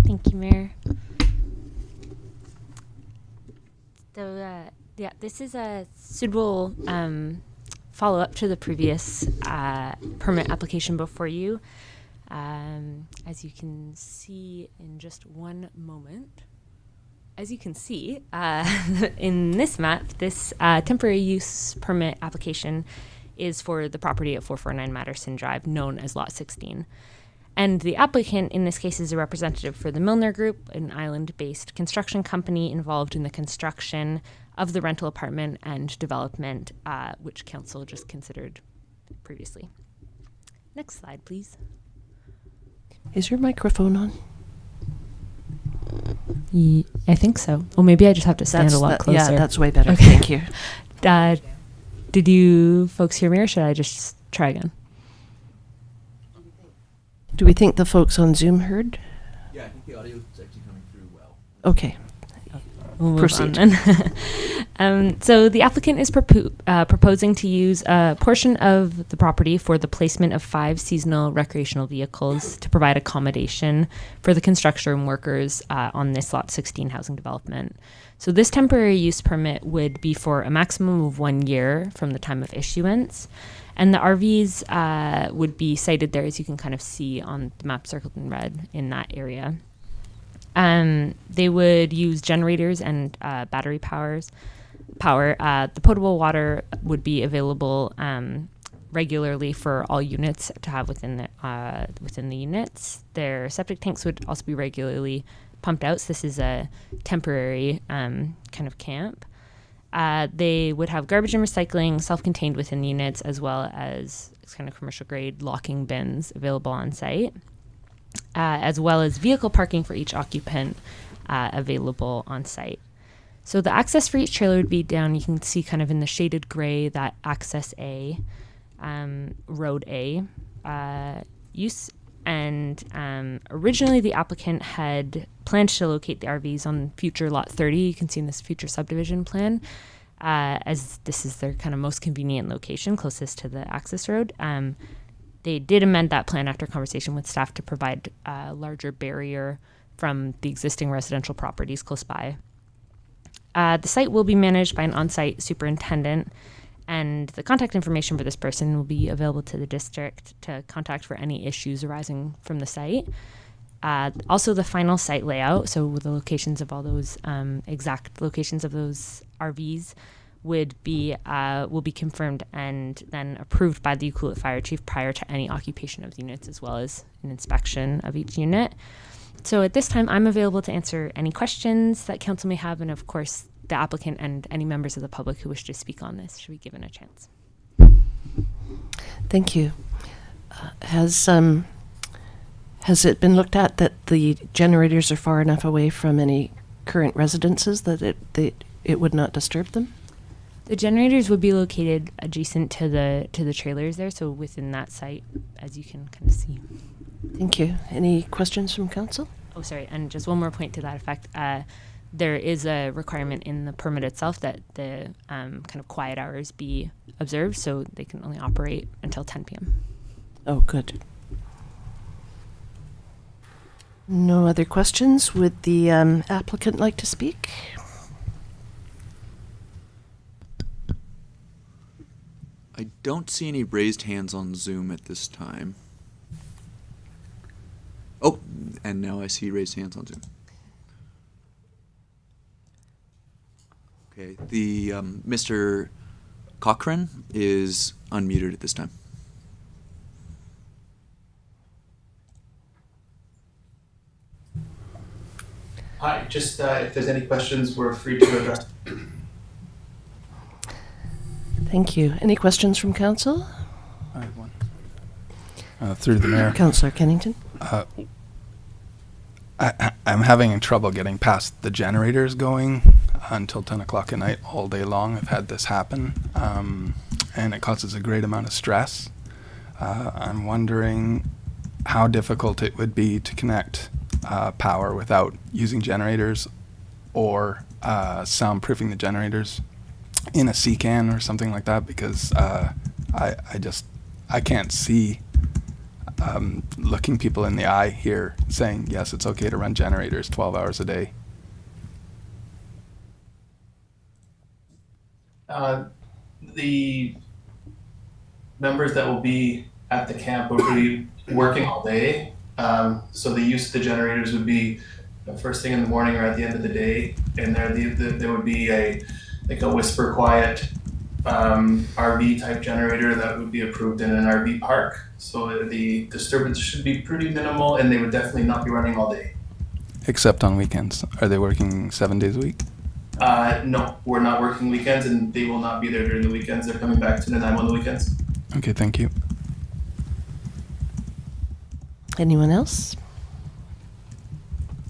Thank you, Mayor. So, yeah, this is a suitable follow-up to the previous permit application before you. As you can see in just one moment, as you can see in this map, this temporary use permit application is for the property at 449 Matterson Drive, known as Lot 16. And the applicant in this case is a representative for the Milner Group, an island-based construction company involved in the construction of the rental apartment and development, which council just considered previously. Next slide, please. Is your microphone on? I think so. Well, maybe I just have to stand a lot closer. Yeah, that's way better. Okay. Thank you. Did you folks hear me, or should I just try again? Do we think the folks on Zoom heard? Yeah, I think the audio is actually coming through well. Okay. We'll move Proceed. on then. So the applicant is proposing to use a portion of the property for the placement of 5 seasonal recreational vehicles to provide accommodation for the construction workers on this Lot 16 housing development. So this temporary use permit would be for a maximum of 1 year from the time of issuance. And the RVs would be sited there, as you can kind of see on the map circled in red in that area. They would use generators and battery power. The potable water would be available regularly for all units to have within the units. Their septic tanks would also be regularly pumped out. So this is a temporary kind of camp. They would have garbage and recycling self-contained within the units, as well as kind of commercial grade locking bins available on site. As well as vehicle parking for each occupant available on site. So the access for each trailer would be down, you can see kind of in the shaded gray, that access A, road A use. And originally the applicant had planned to locate the RVs on future Lot 30. You can see in this future subdivision plan, as this is their kind of most convenient location, closest to the access road. They did amend that plan after conversation with staff to provide a larger barrier from the existing residential properties close by. The site will be managed by an on-site superintendent, and the contact information for this person will be available to the district to contact for any issues arising from the site. Also, the final site layout, so with the locations of all those exact locations of those RVs, will be confirmed and then approved by the Ucluelet Fire Chief prior to any occupation of the units, as well as an inspection of each unit. So at this time, I'm available to answer any questions that council may have, and of course, the applicant and any members of the public who wish to speak on this should be given a chance. Thank you. Has it been looked at that the generators are far enough away from any current residences that it would not disturb them? The generators would be located adjacent to the trailers there, so within that site, as you can kind of see. Thank you. Any questions from council? Oh, sorry, and just one more point to that effect. There is a requirement in the permit itself that the kind of quiet hours be observed, so they can only operate until 10 p.m. Oh, good. No other questions? Would the applicant like to speak? I don't see any raised hands on Zoom at this time. Oh, and now I see raised hands on Zoom. Okay, the Mr. Cochran is unmuted at this time. Hi, just if there's any questions, we're free to address. Thank you. Any questions from council? I have one. Through the mayor. Councillor Kennington? I'm having trouble getting past the generators going until 10 o'clock at night all day long. I've had this happen, and it causes a great amount of stress. I'm wondering how difficult it would be to connect power without using generators, or soundproofing the generators in a CCAN or something like that, because I can't see looking people in the eye here saying, yes, it's okay to run generators 12 hours a day? The members that will be at the camp will be working all day. So the use of the generators would be the first thing in the morning or at the end of the day. And there would be a whisper quiet RV type generator that would be approved in an RV park. So the disturbance should be pretty minimal, and they would definitely not be running all day. Except on weekends. Are they working 7 days a week? No, we're not working weekends, and they will not be there during the weekends. They're coming back to Nanaimo on the weekends. Okay, thank you. Anyone else?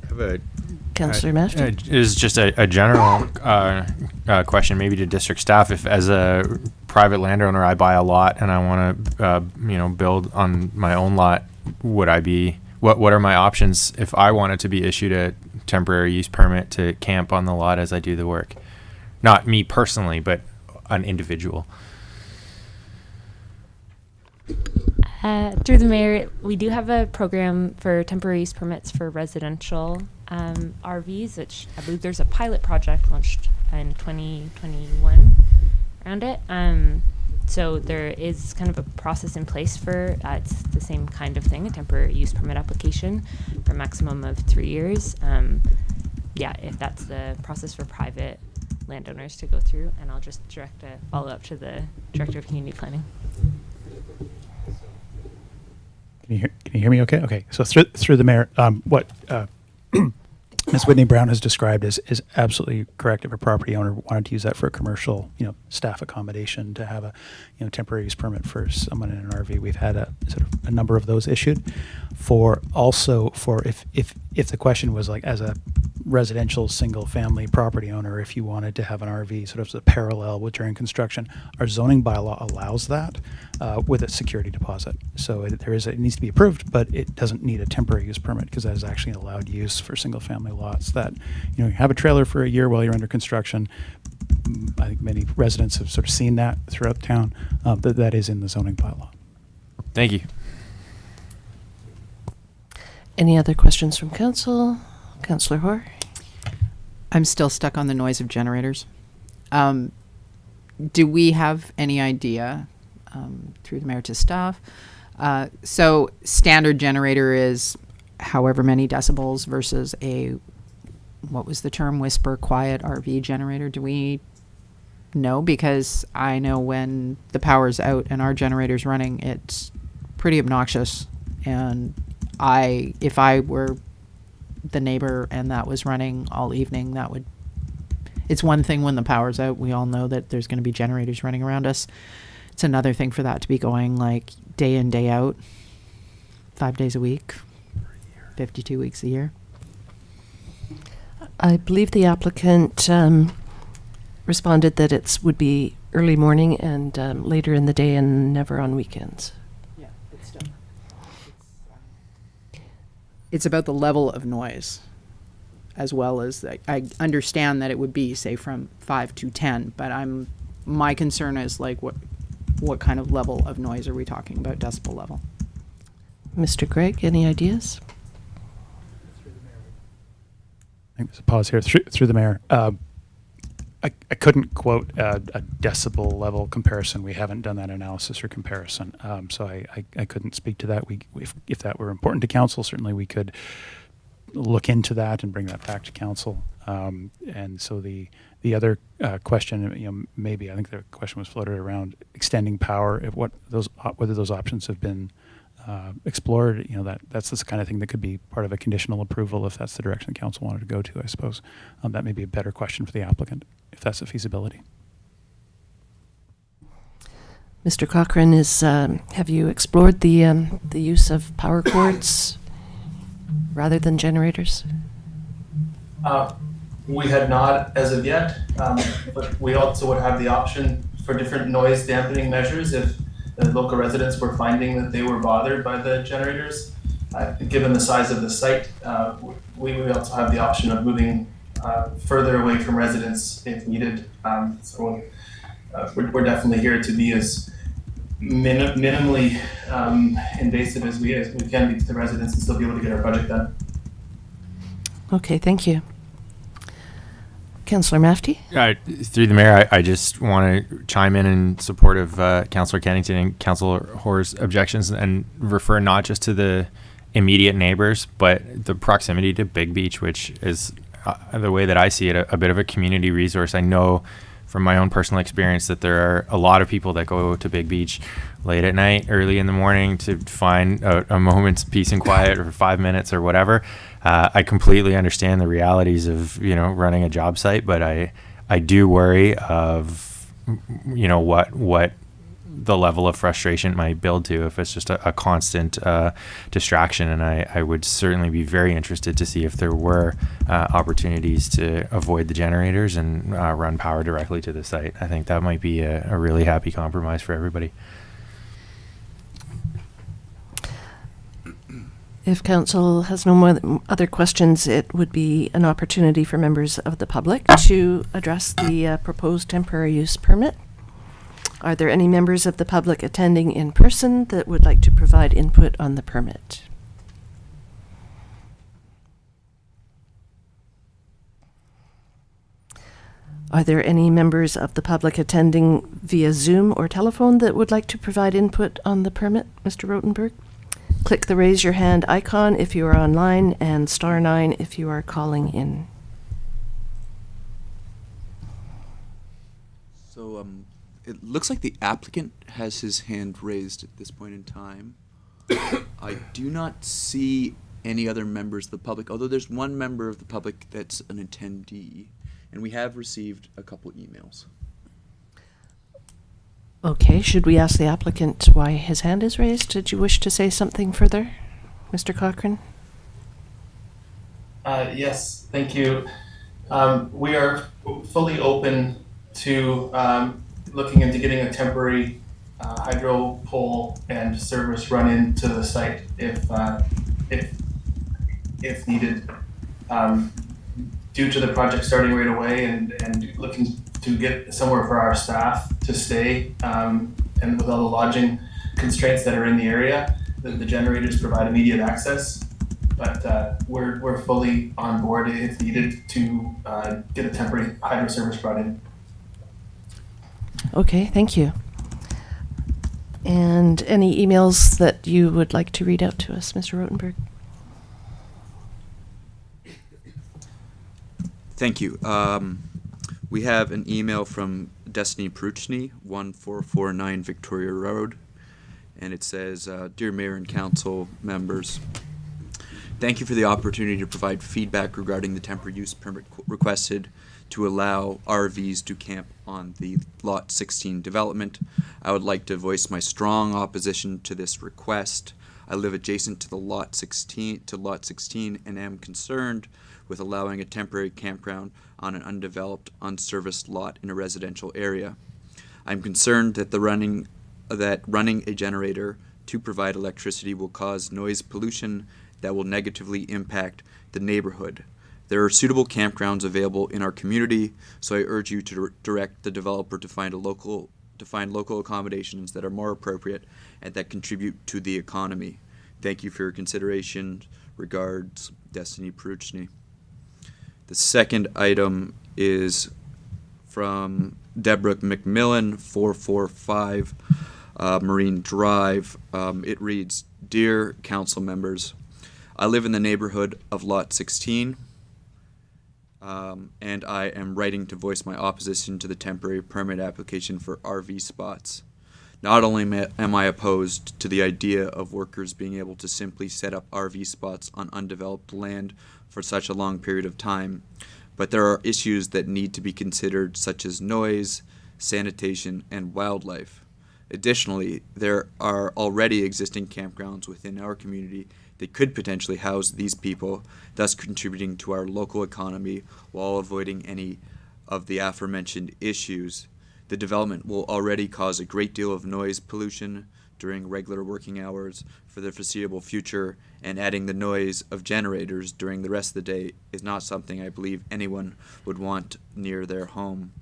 I have a Councillor Mashty? It is just a general question, maybe to district staff. If, as a private landowner, I buy a lot and I want to, build on my own lot, would I be? What are my options if I wanted to be issued a temporary use permit to camp on the lot as I do the work? Not me personally, but an individual. Through the mayor, we do have a program for temporary use permits for residential RVs, which I believe there's a pilot project launched in 2021 around it. So there is kind of a process in place for it's the same kind of thing, a temporary use permit application for a maximum of 3 years. If that's the process for private landowners to go through, and I'll just direct a follow-up to the Director of Community Planning. Can you hear me okay? Okay. So through the mayor, what Ms. Whitney Brown has described is absolutely correct. If a property owner wanted to use that for a commercial, staff accommodation, to have a, temporary use permit for someone in an RV, we've had a number of those issued. For if the question was like, as a residential single family property owner, if you wanted to have an RV sort of as a parallel with during construction, our zoning bylaw allows that with a security deposit. So it needs to be approved, but it doesn't need a temporary use permit because that is actually allowed use for single family lots that, you have a trailer for a year while you're under construction. I think many residents have sort of seen that throughout town. That is in the zoning bylaw. Thank you. Any other questions from council? Councillor Hoare? I'm still stuck on the noise of generators. Do we have any idea, through the mayor to staff? So standard generator is however many decibels versus what was the term, whisper quiet RV generator? Do we know? Because I know when the power's out and our generator's running, it's pretty obnoxious. And if I were the neighbor and that was running all evening, it's one thing when the power's out. We all know that there's going to be generators running around us. It's another thing for that to be going like day in, day out, 5 days a week, 52 weeks a year. I believe the applicant responded that it would be early morning and later in the day and never on weekends. Yeah, it's still. It's about the level of noise, as well as I understand that it would be, say, from 5 to 10, but my concern is like what kind of level of noise are we talking about, decibel level? Mr. Gregg, any ideas? I think there's a pause here. Through the mayor. I couldn't quote a decibel level comparison. We haven't done that analysis or comparison, so I couldn't speak to that. If that were important to council, certainly we could look into that and bring that back to council. And so the other question, maybe I think the question was floated around extending power. Whether those options have been explored, that's the kind of thing that could be part of a conditional approval if that's the direction the council wanted to go to, I suppose. That may be a better question for the applicant, if that's a feasibility. Mr. Cochran, have you explored the use of power cords rather than generators? We had not as of yet, but we also would have the option for different noise dampening measures if the local residents were finding that they were bothered by the generators. Given the size of the site, we would also have the option of moving further away from residents if needed. So we're definitely here to be as minimally invasive as we can be to the residents and still be able to get our project done. Okay, thank you. Councillor Mafty? Through the mayor, I just want to chime in support of Councillor Kennington and Councillor Hoare's objections and refer not just to the immediate neighbors, but the proximity to Big Beach, which is the way that I see it, a bit of a community resource. I know from my own personal experience that there are a lot of people that go to Big Beach late at night, early in the morning to find a moment's peace and quiet or 5 minutes or whatever. I completely understand the realities of, running a job site, but I do worry of, what the level of frustration might build to if it's just a constant distraction. And I would certainly be very interested to see if there were opportunities to avoid the generators and run power directly to the site. I think that might be a really happy compromise for everybody. If council has no more other questions, it would be an opportunity for members of the public to address the proposed temporary use permit. Are there any members of the public attending in person that would like to provide input on the permit? Are there any members of the public attending via Zoom or telephone that would like to provide input on the permit, Mr. Rotenberg? Click the raise your hand icon if you are online and *9 if you are calling in. So it looks like the applicant has his hand raised at this point in time. I do not see any other members of the public, although there's one member of the public that's an attendee, and we have received a couple emails. Okay, should we ask the applicant why his hand is raised? Did you wish to say something further, Mr. Cochran? Yes, thank you. We are fully open to looking into getting a temporary hydro pole and service run into the site if needed. Due to the project starting right away and looking to get somewhere for our staff to stay, and with all the lodging constraints that are in the area, the generators provide immediate access. But we're fully on board if needed to get a temporary hydro service brought in. Okay, thank you. And any emails that you would like to read out to us, Mr. Rotenberg? Thank you. We have an email from Destiny Pruchny, 1449 Victoria Road, and it says, Dear Mayor and Council members, thank you for the opportunity to provide feedback regarding the temporary use permit requested to allow RVs to camp on the Lot 16 development. I would like to voice my strong opposition to this request. I live adjacent to Lot 16 and am concerned with allowing a temporary campground on an undeveloped, unserviced lot in a residential area. I'm concerned that running a generator to provide electricity will cause noise pollution that will negatively impact the neighborhood. There are suitable campgrounds available in our community, so I urge you to direct the developer to find local accommodations that are more appropriate and that contribute to the economy. Thank you for your consideration. Regards, Destiny Pruchny. The second item is from Deborah McMillan, 445 Marine Drive. It reads, Dear Council members, I live in the neighborhood of Lot 16, and I am writing to voice my opposition to the temporary permit application for RV spots. Not only am I opposed to the idea of workers being able to simply set up RV spots on undeveloped land for such a long period of time, but there are issues that need to be considered, such as noise, sanitation, and wildlife. Additionally, there are already existing campgrounds within our community that could potentially house these people, thus contributing to our local economy while avoiding any of the aforementioned issues. The development will already cause a great deal of noise pollution during regular working hours for the foreseeable future, and adding the noise of generators during the rest of the day is not something I believe anyone would want near their home.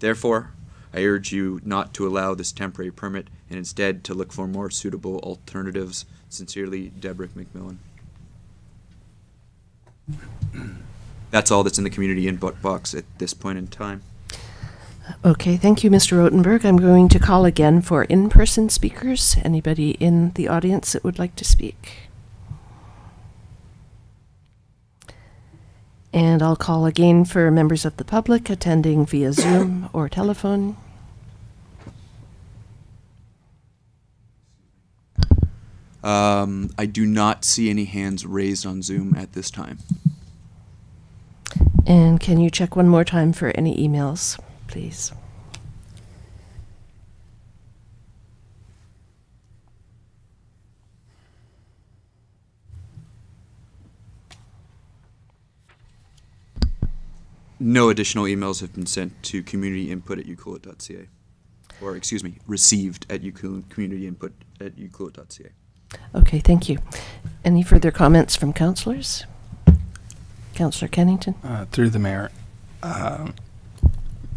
Therefore, I urge you not to allow this temporary permit and instead to look for more suitable alternatives. Sincerely, Deborah McMillan. That's all that's in the community input box at this point in time. Okay, thank you, Mr. Rotenberg. I'm going to call again for in-person speakers. Anybody in the audience that would like to speak? And I'll call again for members of the public attending via Zoom or telephone. I do not see any hands raised on Zoom at this time. And can you check one more time for any emails, please? No additional emails have been sent to communityinput@ucluelet.ca. Or, excuse me, received at communityinput@ucluelet.ca. Okay, thank you. Any further comments from councillors? Councillor Kennington? Through the mayor,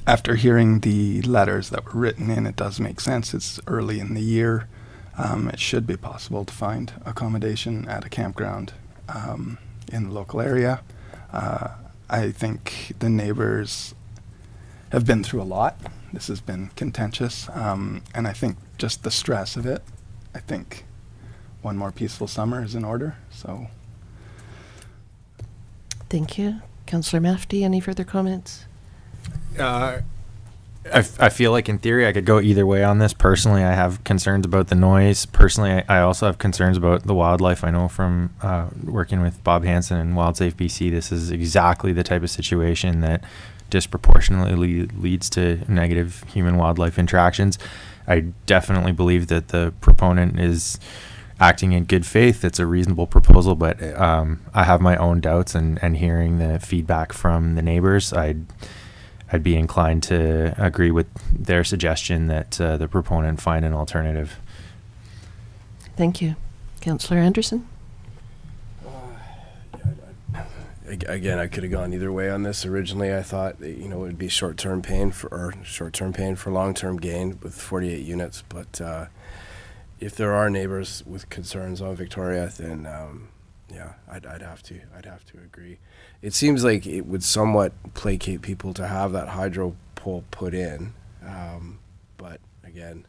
after hearing the letters that were written in, it does make sense. It's early in the year. It should be possible to find accommodation at a campground in the local area. I think the neighbors have been through a lot. This has been contentious, and I think just the stress of it, I think one more peaceful summer is in order, so. Thank you. Councillor Mafty, any further comments? I feel like in theory I could go either way on this. Personally, I have concerns about the noise. Personally, I also have concerns about the wildlife. I know from working with Bob Hansen and WildSafe BC, this is exactly the type of situation that disproportionately leads to negative human-wildlife interactions. I definitely believe that the proponent is acting in good faith. It's a reasonable proposal, but I have my own doubts, and hearing the feedback from the neighbors, I'd be inclined to agree with their suggestion that the proponent find an alternative. Thank you. Councillor Anderson? Again, I could have gone either way on this. Originally, I thought that, it would be short-term pain for long-term gain with 48 units. But if there are neighbors with concerns on Victoria, then I'd have to agree. It seems like it would somewhat placate people to have that hydro pole put in, but again,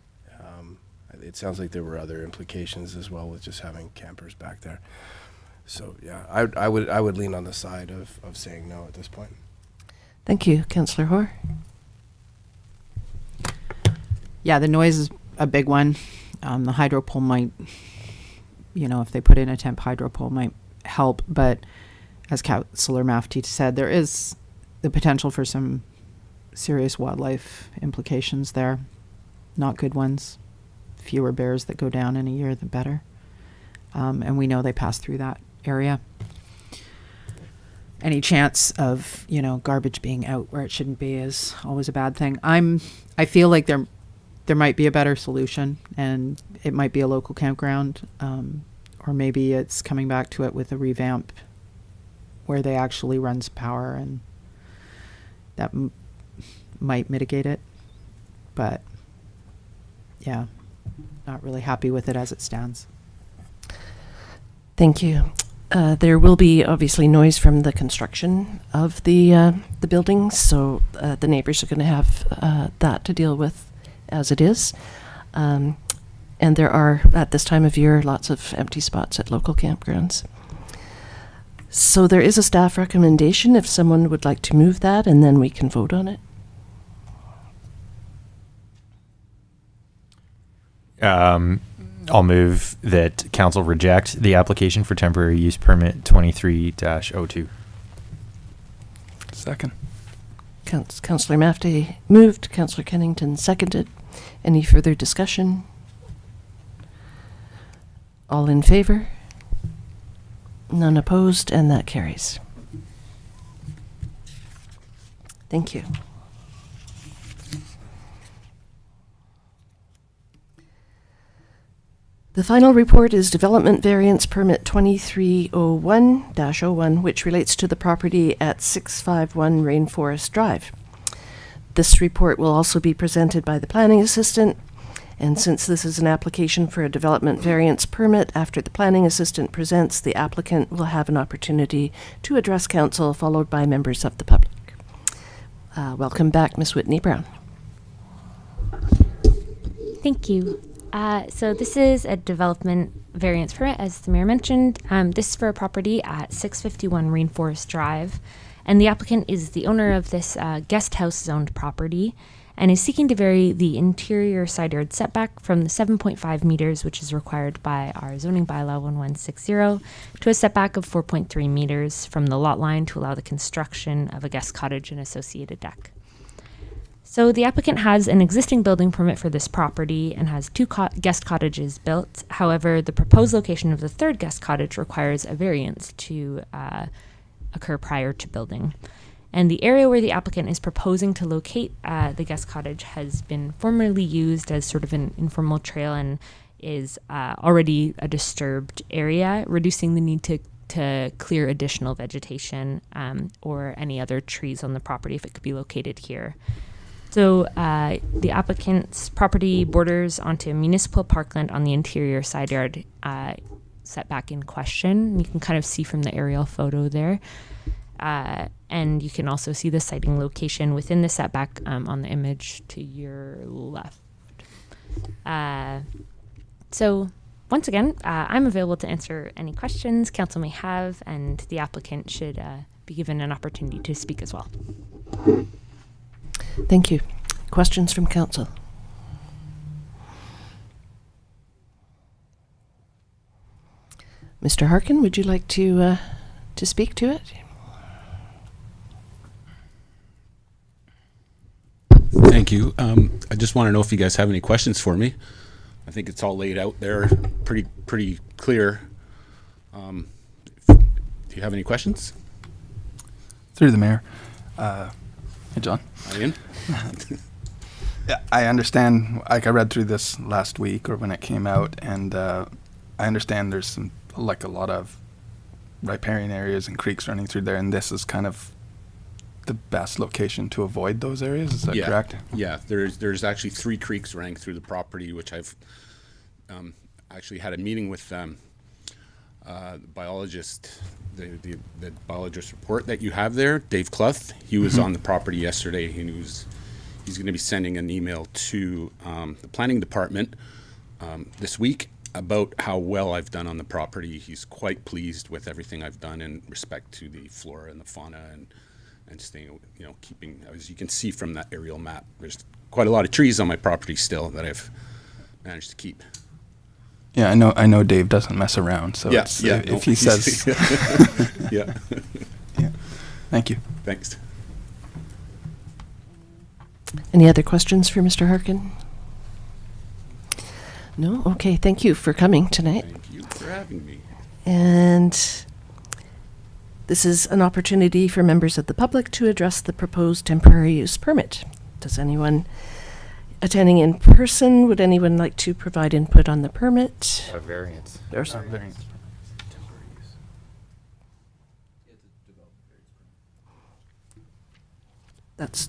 it sounds like there were other implications as well with just having campers back there. So yeah, I would lean on the side of saying no at this point. Thank you. Councillor Hoare? Yeah, the noise is a big one. The hydro pole might, if they put in a temp hydro pole, might help. But as Councillor Mafty said, there is the potential for some serious wildlife implications there. Not good ones. Fewer bears that go down in a year, the better. And we know they pass through that area. Any chance of, garbage being out where it shouldn't be is always a bad thing. I feel like there might be a better solution, and it might be a local campground, or maybe it's coming back to it with a revamp where they actually run some power, and that might mitigate it. But yeah, not really happy with it as it stands. Thank you. There will be obviously noise from the construction of the buildings, so the neighbors are going to have that to deal with as it is. And there are, at this time of year, lots of empty spots at local campgrounds. So there is a staff recommendation if someone would like to move that, and then we can vote on it. I'll move that council reject the application for temporary use permit 23-02. Second. Councillor Mafty moved, Councillor Kennington seconded. Any further discussion? All in favor? None opposed, and that carries. Thank you. The final report is Development Variance Permit 2301-01, which relates to the property at 651 Rainforest Drive. This report will also be presented by the planning assistant. And since this is an application for a development variance permit, after the planning assistant presents, the applicant will have an opportunity to address council, followed by members of the public. Welcome back, Ms. Whitney Brown. Thank you. So this is a development variance permit, as the mayor mentioned. This is for a property at 651 Rainforest Drive. And the applicant is the owner of this guest house zoned property and is seeking to vary the interior side yard setback from the 7.5 meters, which is required by our zoning bylaw 1160, to a setback of 4.3 meters from the lot line to allow the construction of a guest cottage and associated deck. So the applicant has an existing building permit for this property and has two guest cottages built. However, the proposed location of the third guest cottage requires a variance to occur prior to building. And the area where the applicant is proposing to locate the guest cottage has been formerly used as sort of an informal trail and is already a disturbed area, reducing the need to clear additional vegetation or any other trees on the property if it could be located here. So the applicant's property borders onto municipal parkland on the interior side yard setback in question. You can kind of see from the aerial photo there. And you can also see the siting location within the setback on the image to your left. So once again, I'm available to answer any questions council may have, and the applicant should be given an opportunity to speak as well. Thank you. Questions from council? Mr. Harkin, would you like to speak to it? Thank you. I just want to know if you guys have any questions for me. I think it's all laid out there pretty clear. Do you have any questions? Through the mayor. Hey, John. Ian? Yeah, I understand. Like, I read through this last week or when it came out, and I understand there's some, like, a lot of riparian areas and creeks running through there, and this is kind of the best location to avoid those areas. Is that correct? Yeah, there's actually 3 creeks running through the property, which I've actually had a meeting with the biologist, the biologist report that you have there, Dave Clough. He was on the property yesterday, and he's going to be sending an email to the planning department this week about how well I've done on the property. He's quite pleased with everything I've done in respect to the flora and the fauna and staying, keeping, as you can see from that aerial map, there's quite a lot of trees on my property still that I've managed to keep. Yeah, I know Dave doesn't mess around, so if he says... Yeah. Yeah. Thank you. Thanks. Any other questions for Mr. Harkin? No? Okay, thank you for coming tonight. Thank you for having me. And this is an opportunity for members of the public to address the proposed temporary use permit. Does anyone attending in person, would anyone like to provide input on the permit? A variance. There's Variance. That's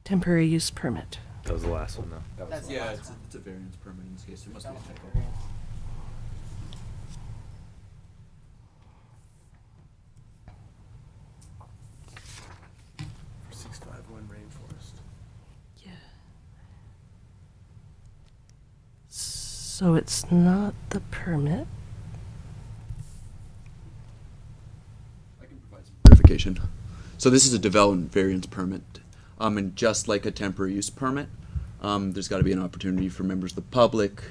temporary use permit. That was the last one, though. It's a variance permit in this case. There must be a typo. 651 Rainforest. Yeah. So it's not the permit. I can provide some clarification. So this is a development variance permit. And just like a temporary use permit, there's got to be an opportunity for members of the public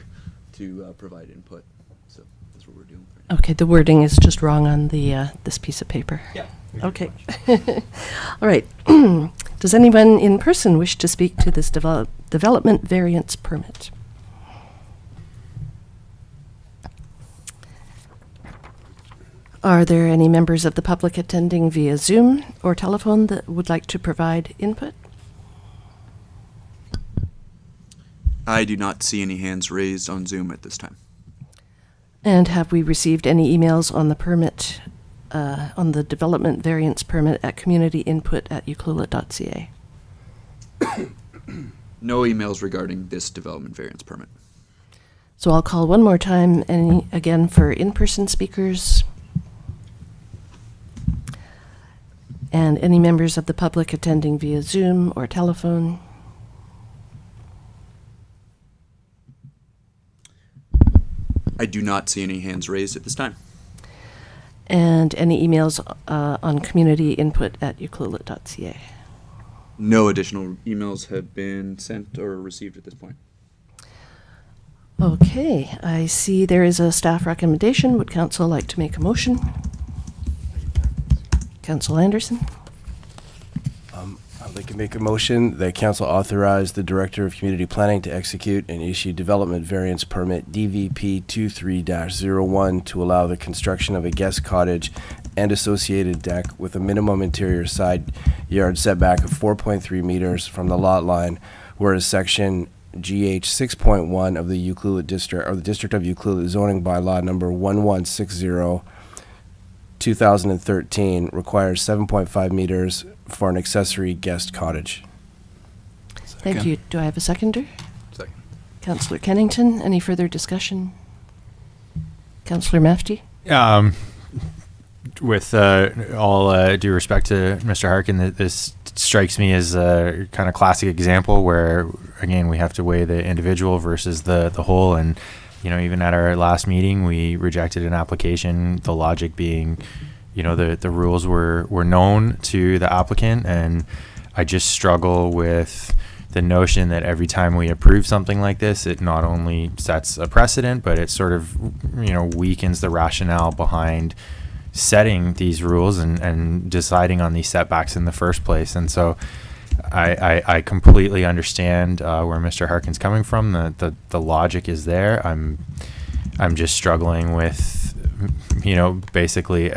to provide input. So that's what we're doing. Right Okay, the wording is just wrong on the this piece of paper. now. Okay. All right. Does anyone in person wish to speak to this development variance permit? Are there any members of the public attending via Zoom or telephone that would like to provide input? I do not see any hands raised on Zoom at this time. And have we received any emails on the permit on the development variance permit at communityinput@ucluelet.ca. No emails regarding this development variance permit. So I'll call one more time, and again for in-person speakers and any members of the public attending via Zoom or telephone. I do not see any hands raised at this time. And any emails on communityinput@ucluelet.ca. No additional emails have been sent or received at this point. Okay, I see there is a staff recommendation. Would council like to make a motion? Council Anderson? I'd like to make a motion that council authorize the Director of Community Planning to execute and issue development variance permit DVP 23-01 to allow the construction of a guest cottage and associated deck with a minimum interior side yard setback of 4.3 meters from the lot line, whereas section GH 6.1 of the Ucluelet district, or the District of Ucluelet zoning bylaw number 1160 2013 requires 7.5 meters for an accessory guest cottage. Thank you. Do I have a seconder? Second. Councillor Kennington, any further discussion? Councillor Mafti? With all due respect to Mr. Harkin, this strikes me as a kind of classic example where, again, we have to weigh the individual versus the whole. And, you know, even at our last meeting, we rejected an application, the logic being, you know, the rules were known to the applicant. And I just struggle with the notion that every time we approve something like this, it not only sets a precedent, but it sort of, you know, weakens the rationale behind setting these rules and deciding on these setbacks in the first place. And so I completely understand where Mr. Harkin's coming from. The logic is there. I'm just struggling with, you know, basically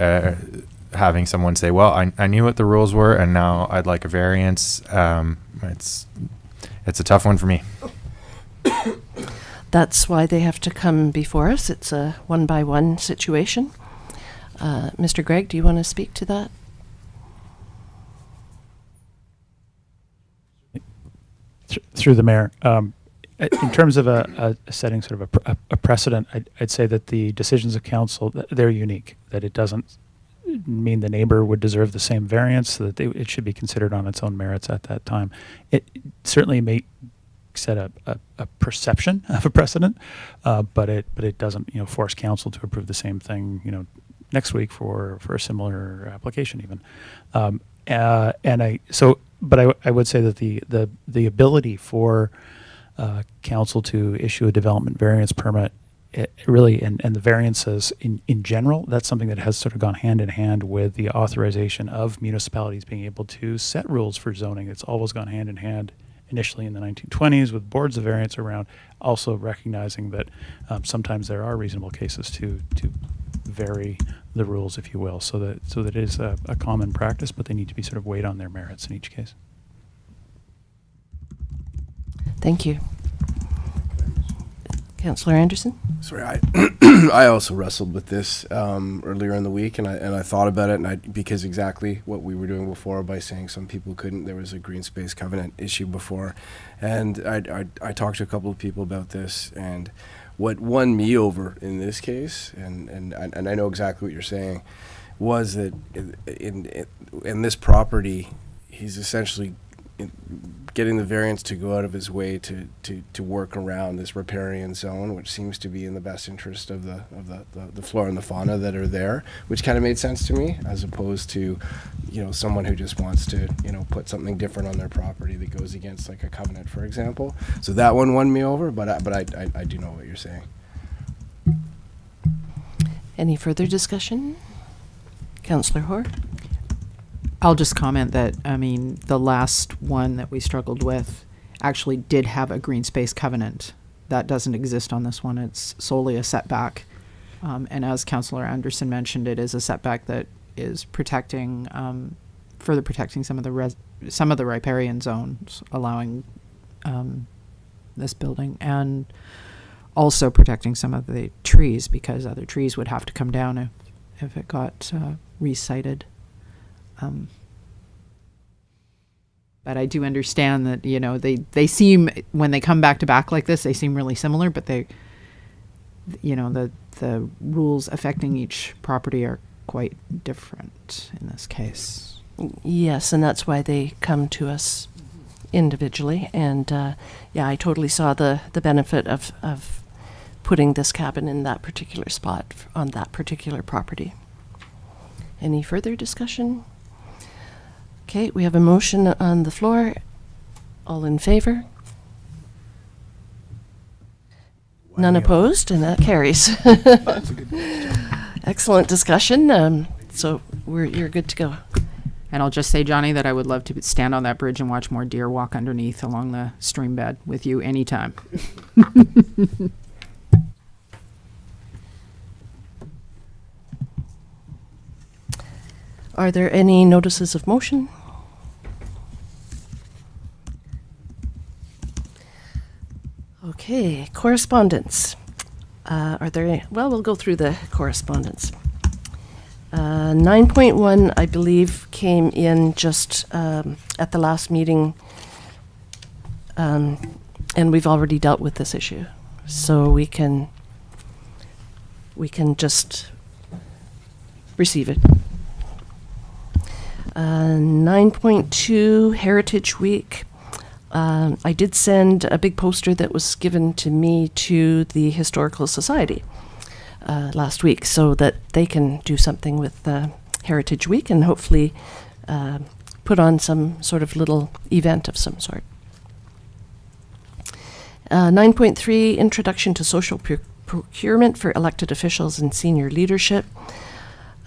having someone say, well, I knew what the rules were and now I'd like a variance. It's a tough one for me. That's why they have to come before us. It's a one-by-one situation. Mr. Gregg, do you want to speak to that? Through the mayor, in terms of a setting sort of a precedent, I'd say that the decisions of council, they're unique, that it doesn't mean the neighbor would deserve the same variance, that it should be considered on its own merits at that time. It certainly may set a perception of a precedent, but it doesn't, you know, force council to approve the same thing, you know, next week for a similar application even. But I would say that the ability for council to issue a development variance permit, it really, and the variances in general, that's something that has sort of gone hand in hand with the authorization of municipalities being able to set rules for zoning. It's always gone hand in hand, initially in the 1920s with boards of variance around, also recognizing that sometimes there are reasonable cases to vary the rules, if you will, so that it is a common practice, but they need to be sort of weighed on their merits in each case. Thank you. Councillor Anderson? Sorry, I also wrestled with this earlier in the week, and I thought about it, because exactly what we were doing before by saying some people couldn't. There was a green space covenant issue before, and I talked to a couple of people about this, and what won me over in this case, and I know exactly what you're saying, was that in this property, he's essentially getting the variance to go out of his way to work around this riparian zone, which seems to be in the best interest of the flora and the fauna that are there, which kind of made sense to me, as opposed to, you know, someone who just wants to, you know, put something different on their property that goes against like a covenant, for example. So that one won me over, but I do know what you're saying. Any further discussion? Councillor Hoare? I'll just comment that, I mean, the last one that we struggled with actually did have a green space covenant. That doesn't exist on this one. It's solely a setback. And as Councillor Anderson mentioned, it is a setback that is protecting, further protecting some of the riparian zones, allowing this building, and also protecting some of the trees, because other trees would have to come down if it got recited. But I do understand that, you know, they seem, when they come back to back like this, they seem really similar, but they, you know, the rules affecting each property are quite different in this case. Yes, and that's why they come to us individually. And yeah, I totally saw the benefit of putting this cabin in that particular spot on that particular property. Any further discussion? Okay, we have a motion on the floor. All in favor? None opposed, and that carries. That's a good question. Excellent discussion. So you're good to go. And I'll just say, Johnny, that I would love to stand on that bridge and watch more deer walk underneath along the stream bed with you anytime. Are there any notices of motion? Okay, correspondence. Are there any? Well, we'll go through the correspondence. 9.1, I believe, came in just at the last meeting, and we've already dealt with this issue. So we can just receive it. 9.2, Heritage Week. I did send a big poster that was given to me to the Historical Society last week so that they can do something with Heritage Week and hopefully put on some sort of little event of some sort. 9.3, Introduction to Social Procurement for Elected Officials and Senior Leadership.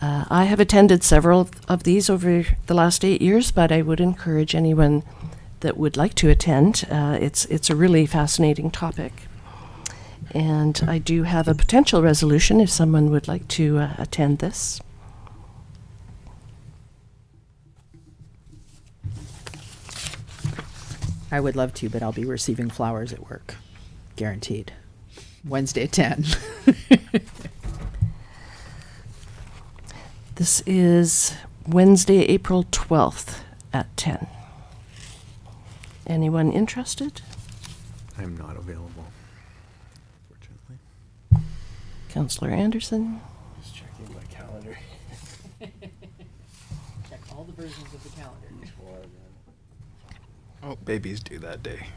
I have attended several of these over the last 8 years, but I would encourage anyone that would like to attend. It's a really fascinating topic. And I do have a potential resolution if someone would like to attend this. I would love to, but I'll be receiving flowers at work. Guaranteed. Wednesday at 10. This is Wednesday, April 12th at 10. Anyone interested? I'm not available, fortunately. Councillor Anderson? Just checking my calendar. Check all the versions of the calendar. Oh, babies do that day.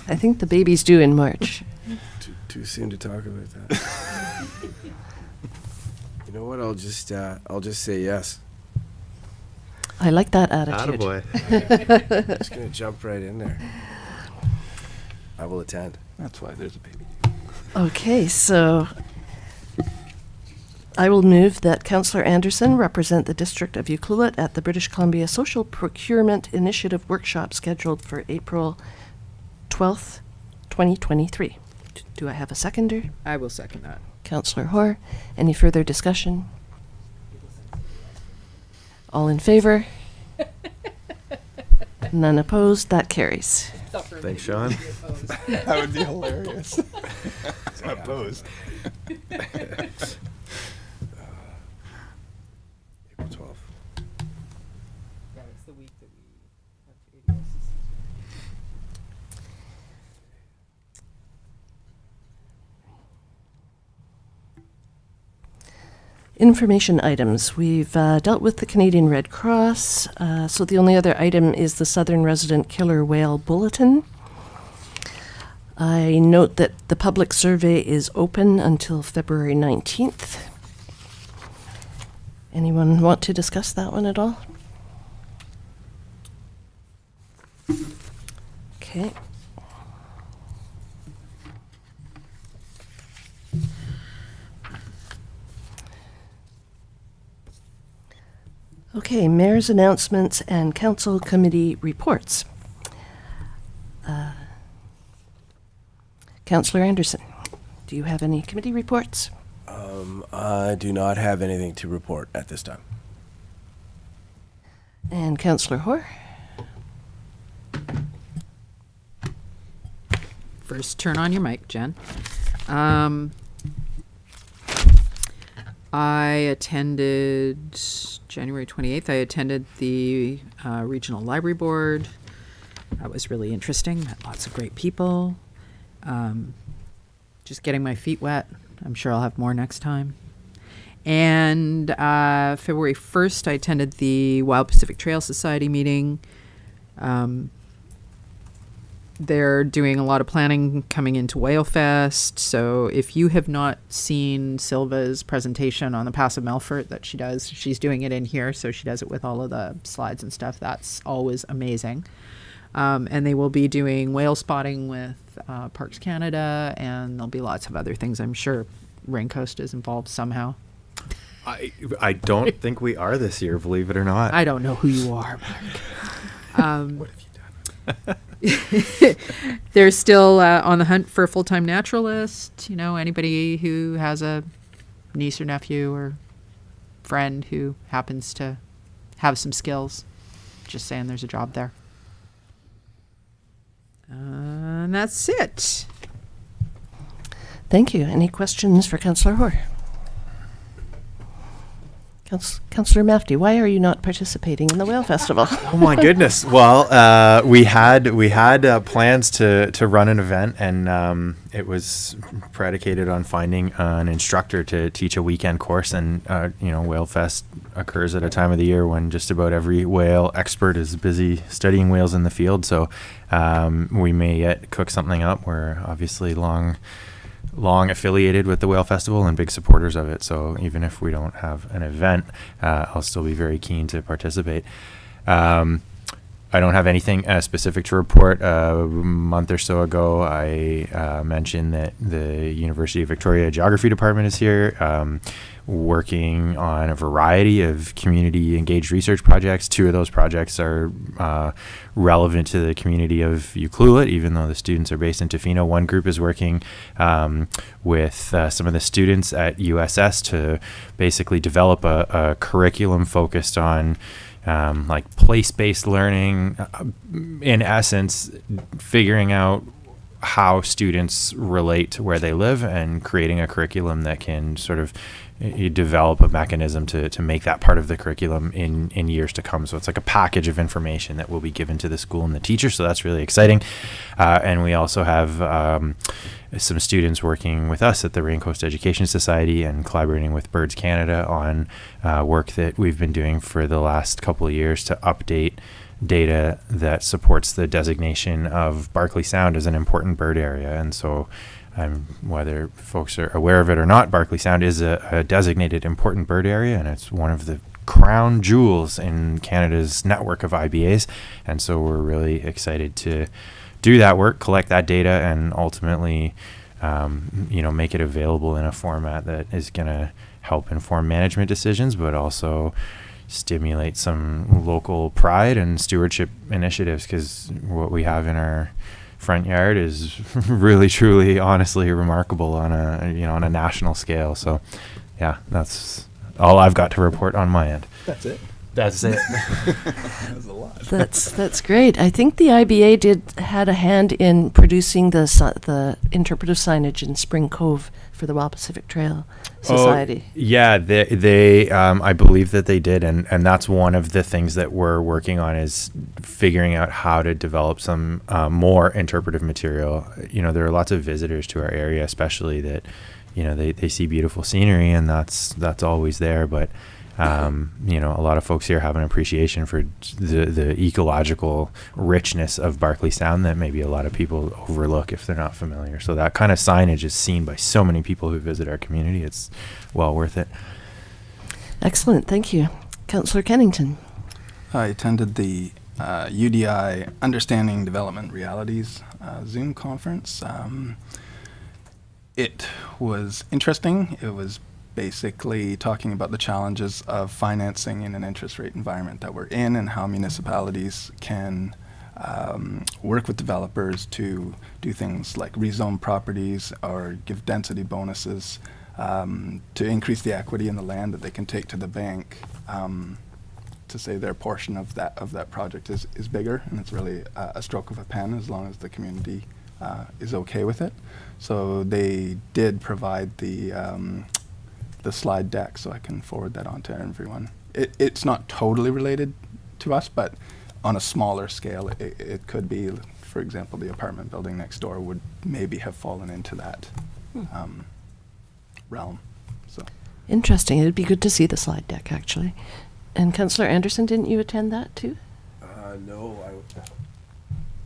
I think the baby's due in March. Too soon to talk about that. You know what? I'll just say yes. I like that attitude. Attaboy. Just gonna jump right in there. I will attend. That's why there's a baby. Okay, so I will move that Councillor Anderson represent the District of Ucluelet at the British Columbia Social Procurement Initiative Workshop scheduled for April 12th, 2023. Do I have a seconder? I will second that. Councillor Hoare. Any further discussion? All in favor? None opposed? That carries. Thanks, Sean. That would be hilarious. Opposed. April 12th. Yeah, it's the week that we have ADS. Information items. We've dealt with the Canadian Red Cross, so the only other item is the Southern Resident Killer Whale Bulletin. I note that the public survey is open until February 19th. Anyone want to discuss that one at all? Okay. Okay, mayor's announcements and council committee reports. Councillor Anderson, do you have any committee reports? I do not have anything to report at this time. And Councillor Hoare? First, turn on your mic, Jen. I attended January 28th. I attended the Regional Library Board. That was really interesting. Met lots of great people. Just getting my feet wet. I'm sure I'll have more next time. And February 1st, I attended the Wild Pacific Trail Society meeting. They're doing a lot of planning coming into Whalefest. So if you have not seen Silva's presentation on the Pass of Melfort that she does, she's doing it in here. So she does it with all of the slides and stuff. That's always amazing. And they will be doing whale spotting with Parks Canada, and there'll be lots of other things. I'm sure Raincoast is involved somehow. I don't think we are this year, believe it or not. I don't know who you are, Mark. What have you done? They're still on the hunt for a full-time naturalist. You know, anybody who has a niece or nephew or friend who happens to have some skills. Just saying there's a job there. And that's it. Thank you. Any questions for Councillor Hoare? Councillor Mafty, why are you not participating in the Whale Festival? Oh my goodness! Well, we had plans to run an event, and it was predicated on finding an instructor to teach a weekend course. And Whale Fest occurs at a time of the year when just about every whale expert is busy studying whales in the field. So we may yet cook something up. We're obviously long affiliated with the Whale Festival and big supporters of it. So even if we don't have an event, I'll still be very keen to participate. I don't have anything specific to report. A month or so ago, I mentioned that the University of Victoria Geography Department is here, working on a variety of community engaged research projects. 2 of those projects are relevant to the community of Ucluelet, even though the students are based in Tofino. One group is working with some of the students at USS to basically develop a curriculum focused on like place-based learning, in essence, figuring out how students relate to where they live and creating a curriculum that can sort of develop a mechanism to make that part of the curriculum in years to come. So it's like a package of information that will be given to the school and the teacher. So that's really exciting. And we also have some students working with us at the Raincoast Education Society and collaborating with Birds Canada on work that we've been doing for the last couple of years to update data that supports the designation of Barkley Sound as an important bird area. And so whether folks are aware of it or not, Barkley Sound is a designated important bird area, and it's one of the crown jewels in Canada's network of IBAs. And so we're really excited to do that work, collect that data, and ultimately make it available in a format that is going to help inform management decisions, but also stimulate some local pride and stewardship initiatives, because what we have in our front yard is really, truly, honestly remarkable on a national scale. So yeah, that's all I've got to report on my end. That's it. That's it. That was a lot. That's great. I think the IBA had a hand in producing the interpretive signage in Spring Cove for the Wild Pacific Trail Society. Yeah, they I believe that they did, and that's one of the things that we're working on, is figuring out how to develop some more interpretive material. There are lots of visitors to our area, especially that they see beautiful scenery, and that's always there, but a lot of folks here have an appreciation for the ecological richness of Barkley Sound that maybe a lot of people overlook if they're not familiar. So that kind of signage is seen by so many people who visit our community. It's well worth it. Excellent. Thank you. Councillor Kennington. I attended the UDI Understanding Development Realities Zoom conference. It was interesting. It was basically talking about the challenges of financing in an interest rate environment that we're in, and how municipalities can work with developers to do things like rezone properties or give density bonuses to increase the equity in the land that they can take to the bank to say their portion of that project is bigger, and it's really a stroke of a pen as long as the community is okay with it. So they did provide the the slide deck, so I can forward that on to everyone. It's not totally related to us, but on a smaller scale, it could be. For example, the apartment building next door would maybe have fallen into that realm. So Interesting. It'd be good to see the slide deck, actually. And Councillor Anderson, didn't you attend that too? No,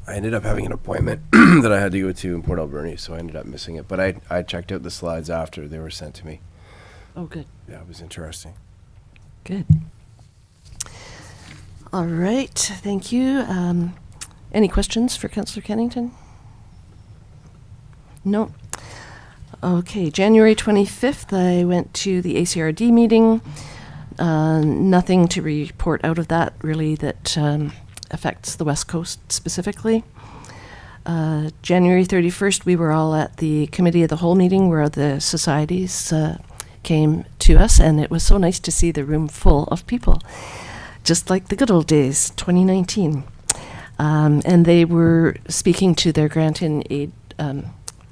I ended up having an appointment that I had to go to in Port Alberni, so I ended up missing it. But I checked out the slides after they were sent to me. Oh, good. Yeah, it was interesting. Good. All right. Thank you. Any questions for Councillor Kennington? No. Okay. January 25th, I went to the ACRD meeting. Nothing to report out of that, really, that affects the West Coast specifically. January 31st, we were all at the Committee of the Whole meeting where the societies came to us, and it was so nice to see the room full of people, just like the good old days, 2019. And they were speaking to their grant in aid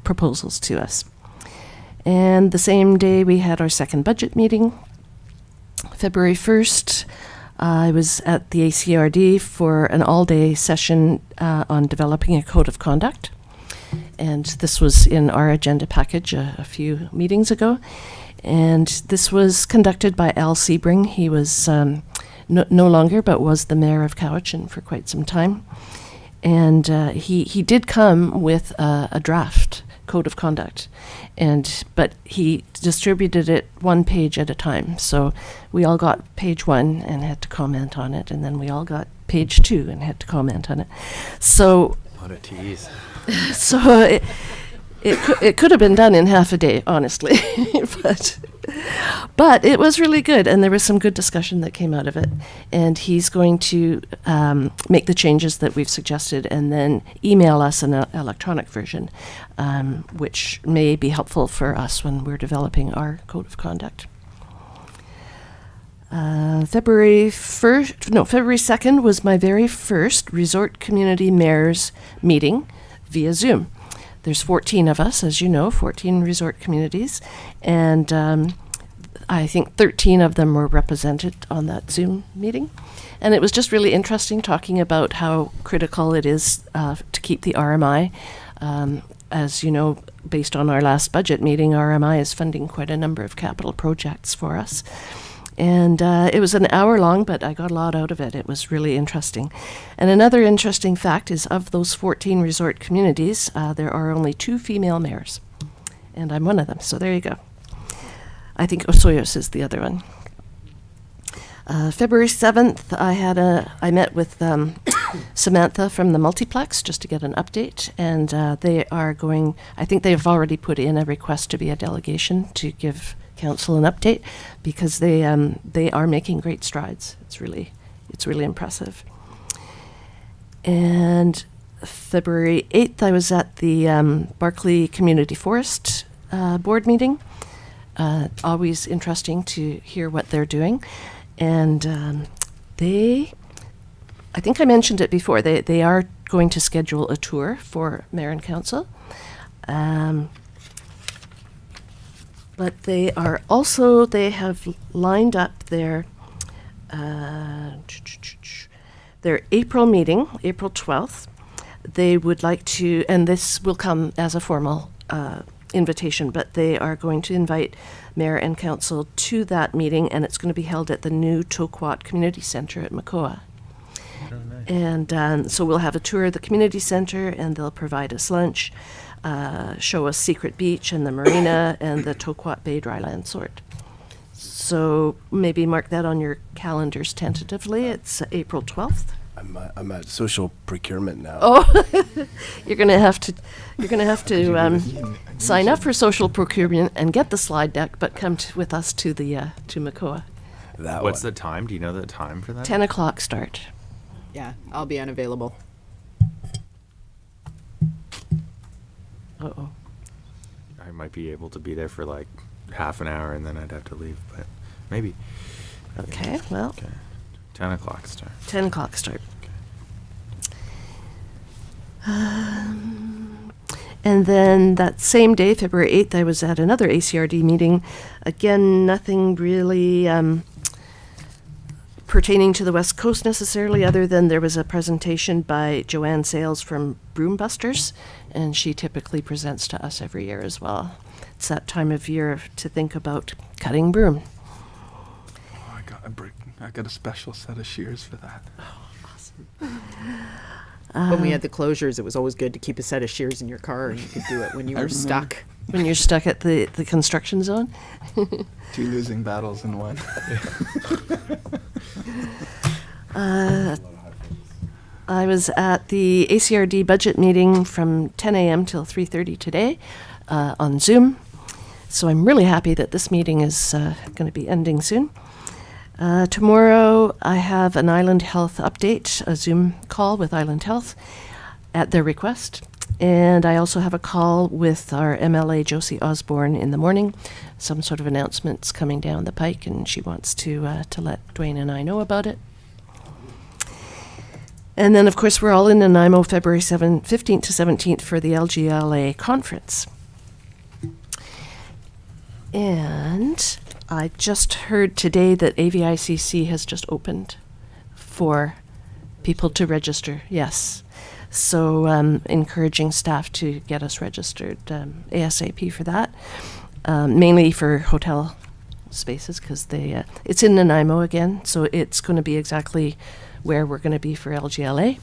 proposals to us. And the same day, we had our second budget meeting. February 1st, I was at the ACRD for an all-day session on developing a code of conduct. And this was in our agenda package a few meetings ago. And this was conducted by Al Sebring. He was no longer, but was the mayor of Cowichan for quite some time. And he did come with a draft code of conduct, but he distributed it one page at a time. So we all got page 1 and had to comment on it, and then we all got page 2 and had to comment on it. So What a tease. so it could have been done in half a day, honestly, but it was really good, and there was some good discussion that came out of it. And he's going to make the changes that we've suggested and then email us an electronic version, which may be helpful for us when we're developing our code of conduct. February 2nd was my very first Resort Community Mayors meeting via Zoom. There's 14 of us, as you know, 14 resort communities, and I think 13 of them were represented on that Zoom meeting. And it was just really interesting talking about how critical it is to keep the RMI. As you know, based on our last budget meeting, RMI is funding quite a number of capital projects for us. And it was an hour long, but I got a lot out of it. It was really interesting. And another interesting fact is of those 14 resort communities, there are only 2 female mayors. And I'm one of them, so there you go. I think Osoyoos is the other one. February 7th, I met with Samantha from the Multiplex just to get an update. And they are going, I think they've already put in a request to be a delegation to give Council an update, because they are making great strides. It's really impressive. And February 8th, I was at the Barclay Community Forest board meeting. Always interesting to hear what they're doing. And I think I mentioned it before, they are going to schedule a tour for Mayor and Council. But they have lined up their April meeting, April 12th. They would like to, and this will come as a formal invitation, but they are going to invite Mayor and Council to that meeting, and it's going to be held at the new Toquat Community Centre at Makoa. And so we'll have a tour of the community centre, and they'll provide us lunch. Show us Secret Beach and the marina and the Toquat Bay Dryland Resort. So maybe mark that on your calendars tentatively. It's April 12th. I'm at social procurement now. Oh, you're gonna have to sign up for social procurement and get the slide deck, but come with us to Makoa. What's the time? Do you know the time for that? 10 o'clock start. Yeah, I'll be unavailable. Uh-oh. I might be able to be there for like half an hour and then I'd have to leave, but maybe. Okay, well. Okay. 10 o'clock start. 10 o'clock start. And then that same day, February 8th, I was at another ACRD meeting. Again, nothing really pertaining to the West Coast necessarily, other than there was a presentation by Joanne Sales from Broombusters, and she typically presents to us every year as well. It's that time of year to think about cutting broom. Oh, I got a special set of shears for that. When we had the closures, it was always good to keep a set of shears in your car, and you could do it when you were stuck. When you're stuck at the construction zone. 2 losing battles in one. I was at the ACRD budget meeting from 10 a.m. till 3:30 today on Zoom. So I'm really happy that this meeting is going to be ending soon. Tomorrow I have an Island Health update, a Zoom call with Island Health at their request. And I also have a call with our MLA, Josie Osborne, in the morning. Some sort of announcements coming down the pike, and she wants to let Dwayne and I know about it. And then, of course, we're all in Nanaimo February 15th to 17th for the LGLA conference. And I just heard today that AVICC has just opened for people to register. Yes. So encouraging staff to get us registered ASAP for that, mainly for hotel spaces, because it's in Nanaimo again, so it's going to be exactly where we're going to be for LGLA.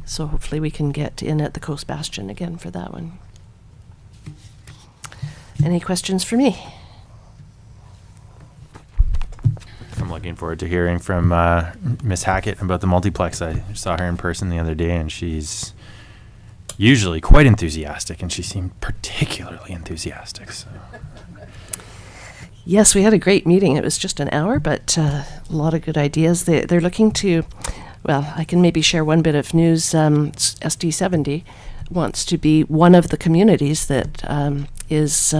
So hopefully we can get in at the Coast Bastion again for that one. Any questions for me? I'm looking forward to hearing from Miss Hackett about the multiplex. I saw her in person the other day, and she's usually quite enthusiastic, and she seemed particularly enthusiastic. So. Yes, we had a great meeting. It was just an hour, but a lot of good ideas. They're looking to, well, I can maybe share one bit of news. SD70 wants to be one of the communities that is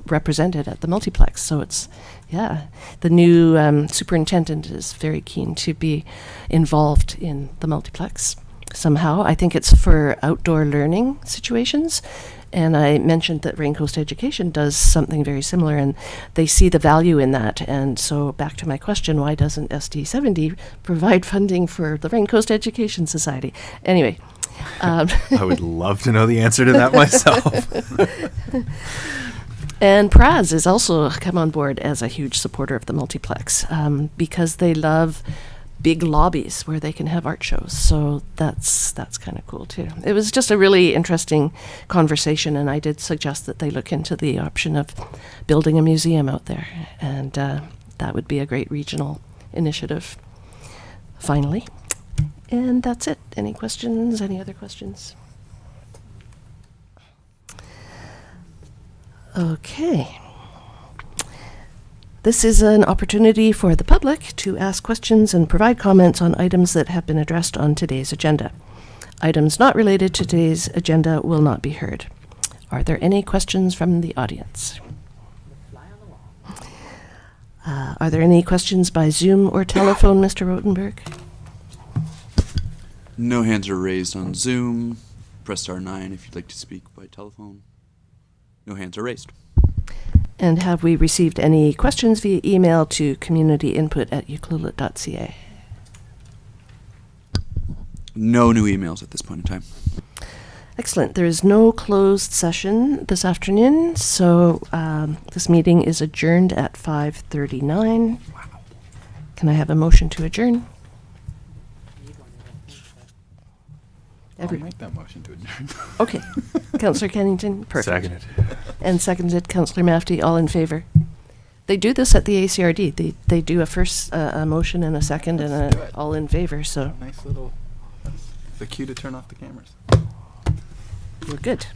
represented at the multiplex. So it's, yeah, the new superintendent is very keen to be involved in the multiplex somehow. I think it's for outdoor learning situations. And I mentioned that Rain Coast Education does something very similar, and they see the value in that. And so back to my question, why doesn't SD70 provide funding for the Rain Coast Education Society? Anyway. I would love to know the answer to that myself. And Praz has also come on board as a huge supporter of the multiplex because they love big lobbies where they can have art shows. So that's kind of cool too. It was just a really interesting conversation, and I did suggest that they look into the option of building a museum out there, and that would be a great regional initiative. Finally, and that's it. Any questions? Any other questions? Okay. This is an opportunity for the public to ask questions and provide comments on items that have been addressed on today's agenda. Items not related to today's agenda will not be heard. Are there any questions from the audience? Are there any questions by Zoom or telephone, Mr. Rotenberg? No hands are raised on Zoom. Press *9 if you'd like to speak by telephone. No hands are raised. And have we received any questions via email to communityinput@ucluelet.ca? No new emails at this point in time. Excellent. There is no closed session this afternoon, so this meeting is adjourned at 5:39. Wow. Can I have a motion to adjourn? I'll make that motion to adjourn. Okay. Councillor Kennington, perfect. Seconded. And seconded, Councillor Mafty, all in favor. They do this at the ACRD. They do a first a motion and a second and a all in favor. So Nice little. That's the cue to turn off the cameras. we're good.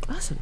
Awesome.